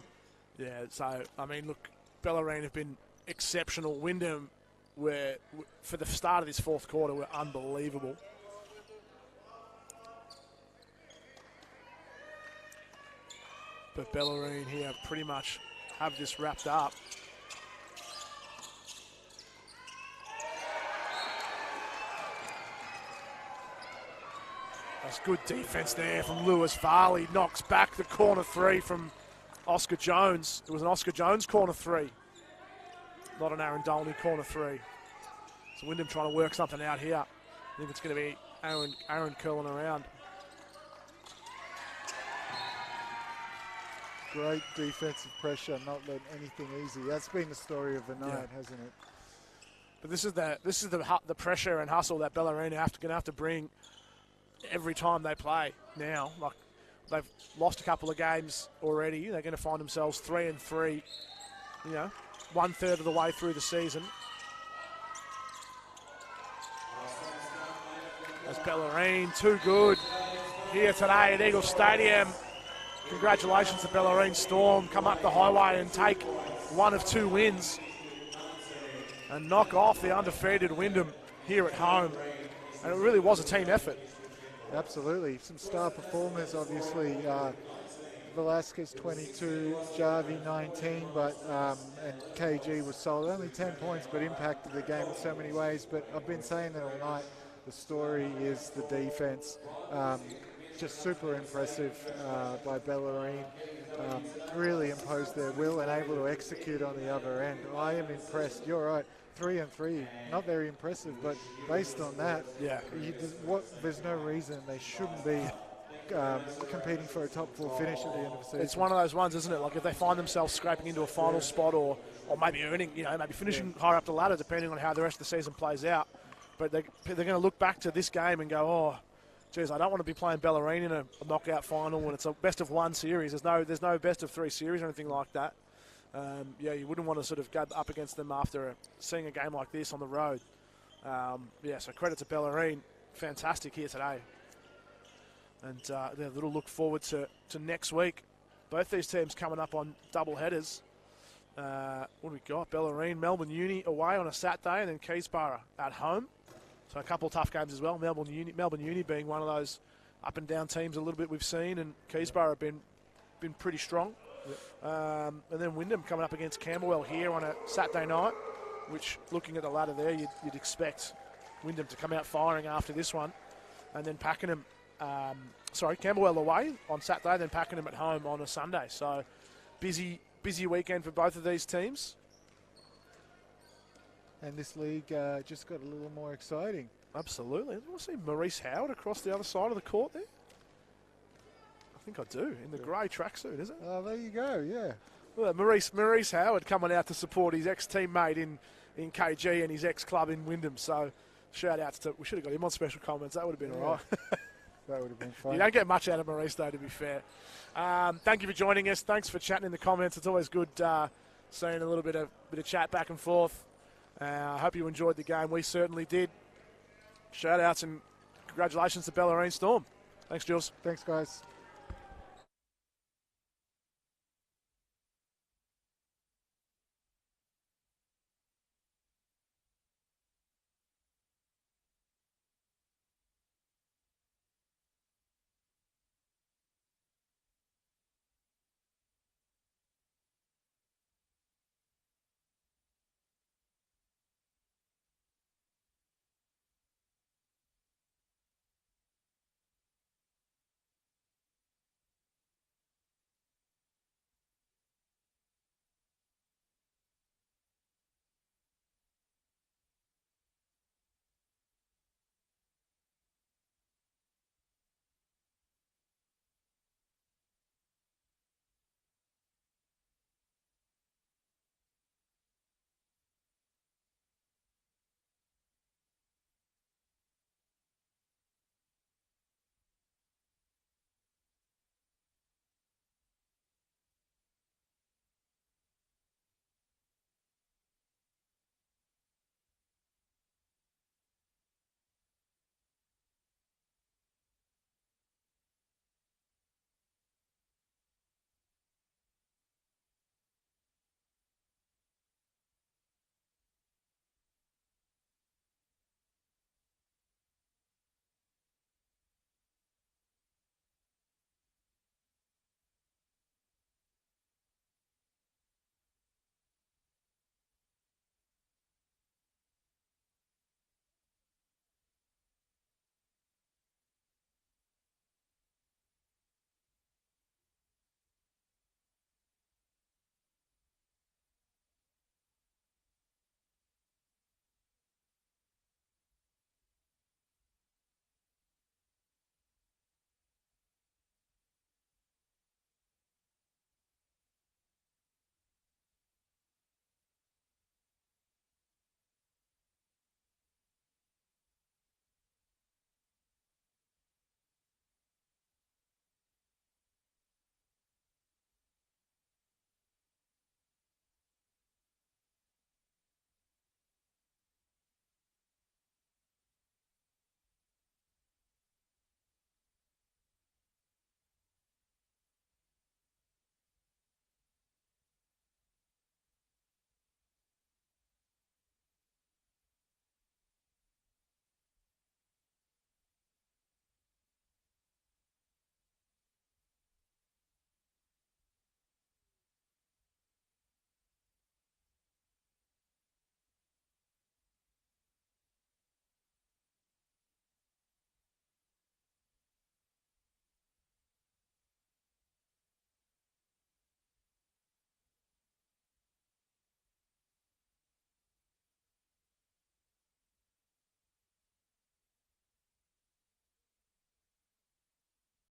Yeah, so, I mean, look, Bellarine have been exceptional. Wyndham, for the start of this fourth quarter, were unbelievable. But Bellarine here pretty much have this wrapped up. That's good defense there from Lewis Varley. Knocks back the corner 3 from Oscar Jones. It was an Oscar Jones corner 3, not an Aaron Dolney corner 3. So Wyndham trying to work something out here. I think it's going to be Aaron curling around. Great defensive pressure, not letting anything easy. That's been the story of the night, hasn't it? But this is the pressure and hustle that Bellarine are going to have to bring every time they play now. Like, they've lost a couple of games already. They're going to find themselves 3-3, 1/3 of the way through the season. As Bellarine, too good here today at Eagle Stadium. Congratulations to Bellarine Storm. Come up the highway and take one of 2 wins and knock off the undefeated Wyndham here at home. And it really was a team effort. Absolutely. Some star performers, obviously. Velasquez 22, Jarvie 19, and KG was solid. Only 10 points, but impacted the game in so many ways. But I've been saying that all night. The story is the defense. Just super impressive by Bellarine. Really imposed their will and able to execute on the other end. I am impressed. You're right. 3-3, not very impressive, but based on that, there's no reason they shouldn't be competing for a top 4 finish at the end of the season. It's one of those ones, isn't it? Like if they find themselves scraping into a final spot or maybe earning, maybe finishing higher up the ladder, depending on how the rest of the season plays out. But they're going to look back to this game and go, oh, geez, I don't want to be playing Bellarine in a knockout final when it's a best of 1 series. There's no best of 3 series or anything like that. You wouldn't want to sort of go up against them after seeing a game like this on the road. So credit to Bellarine. Fantastic here today. And a little look forward to next week. Both these teams coming up on double headers. What do we got? Bellarine, Melbourne Uni away on a Saturday, and then Keysborough at home. So a couple of tough games as well. Melbourne Uni being one of those up and down teams a little bit we've seen, and Keysborough have been pretty strong. Yep. And then Wyndham coming up against Camberwell here on a Saturday night, which, looking at the ladder there, you'd expect Wyndham to come out firing after this one. And then Pakenham, Camberwell away on Saturday, then Pakenham at home on a Sunday. So busy weekend for both of these teams. And this league just got a little more exciting. Absolutely. I want to see Maurice Howard across the other side of the court there. I think I do, in the grey tracksuit, is it? Oh, there you go, yeah. Well, Maurice Howard coming out to support his ex-teammate in KG and his ex-club in Wyndham. So shout-outs to... We should have got him on special comments. That would have been all right. That would have been fun. You don't get much out of Maurice, though, to be fair. Thank you for joining us. Thanks for chatting in the comments. It's always good seeing a little bit of chat back and forth. I hope you enjoyed the game. We certainly did. Shout outs and congratulations to Bellarine Storm. Thanks, Jules. Thanks, guys.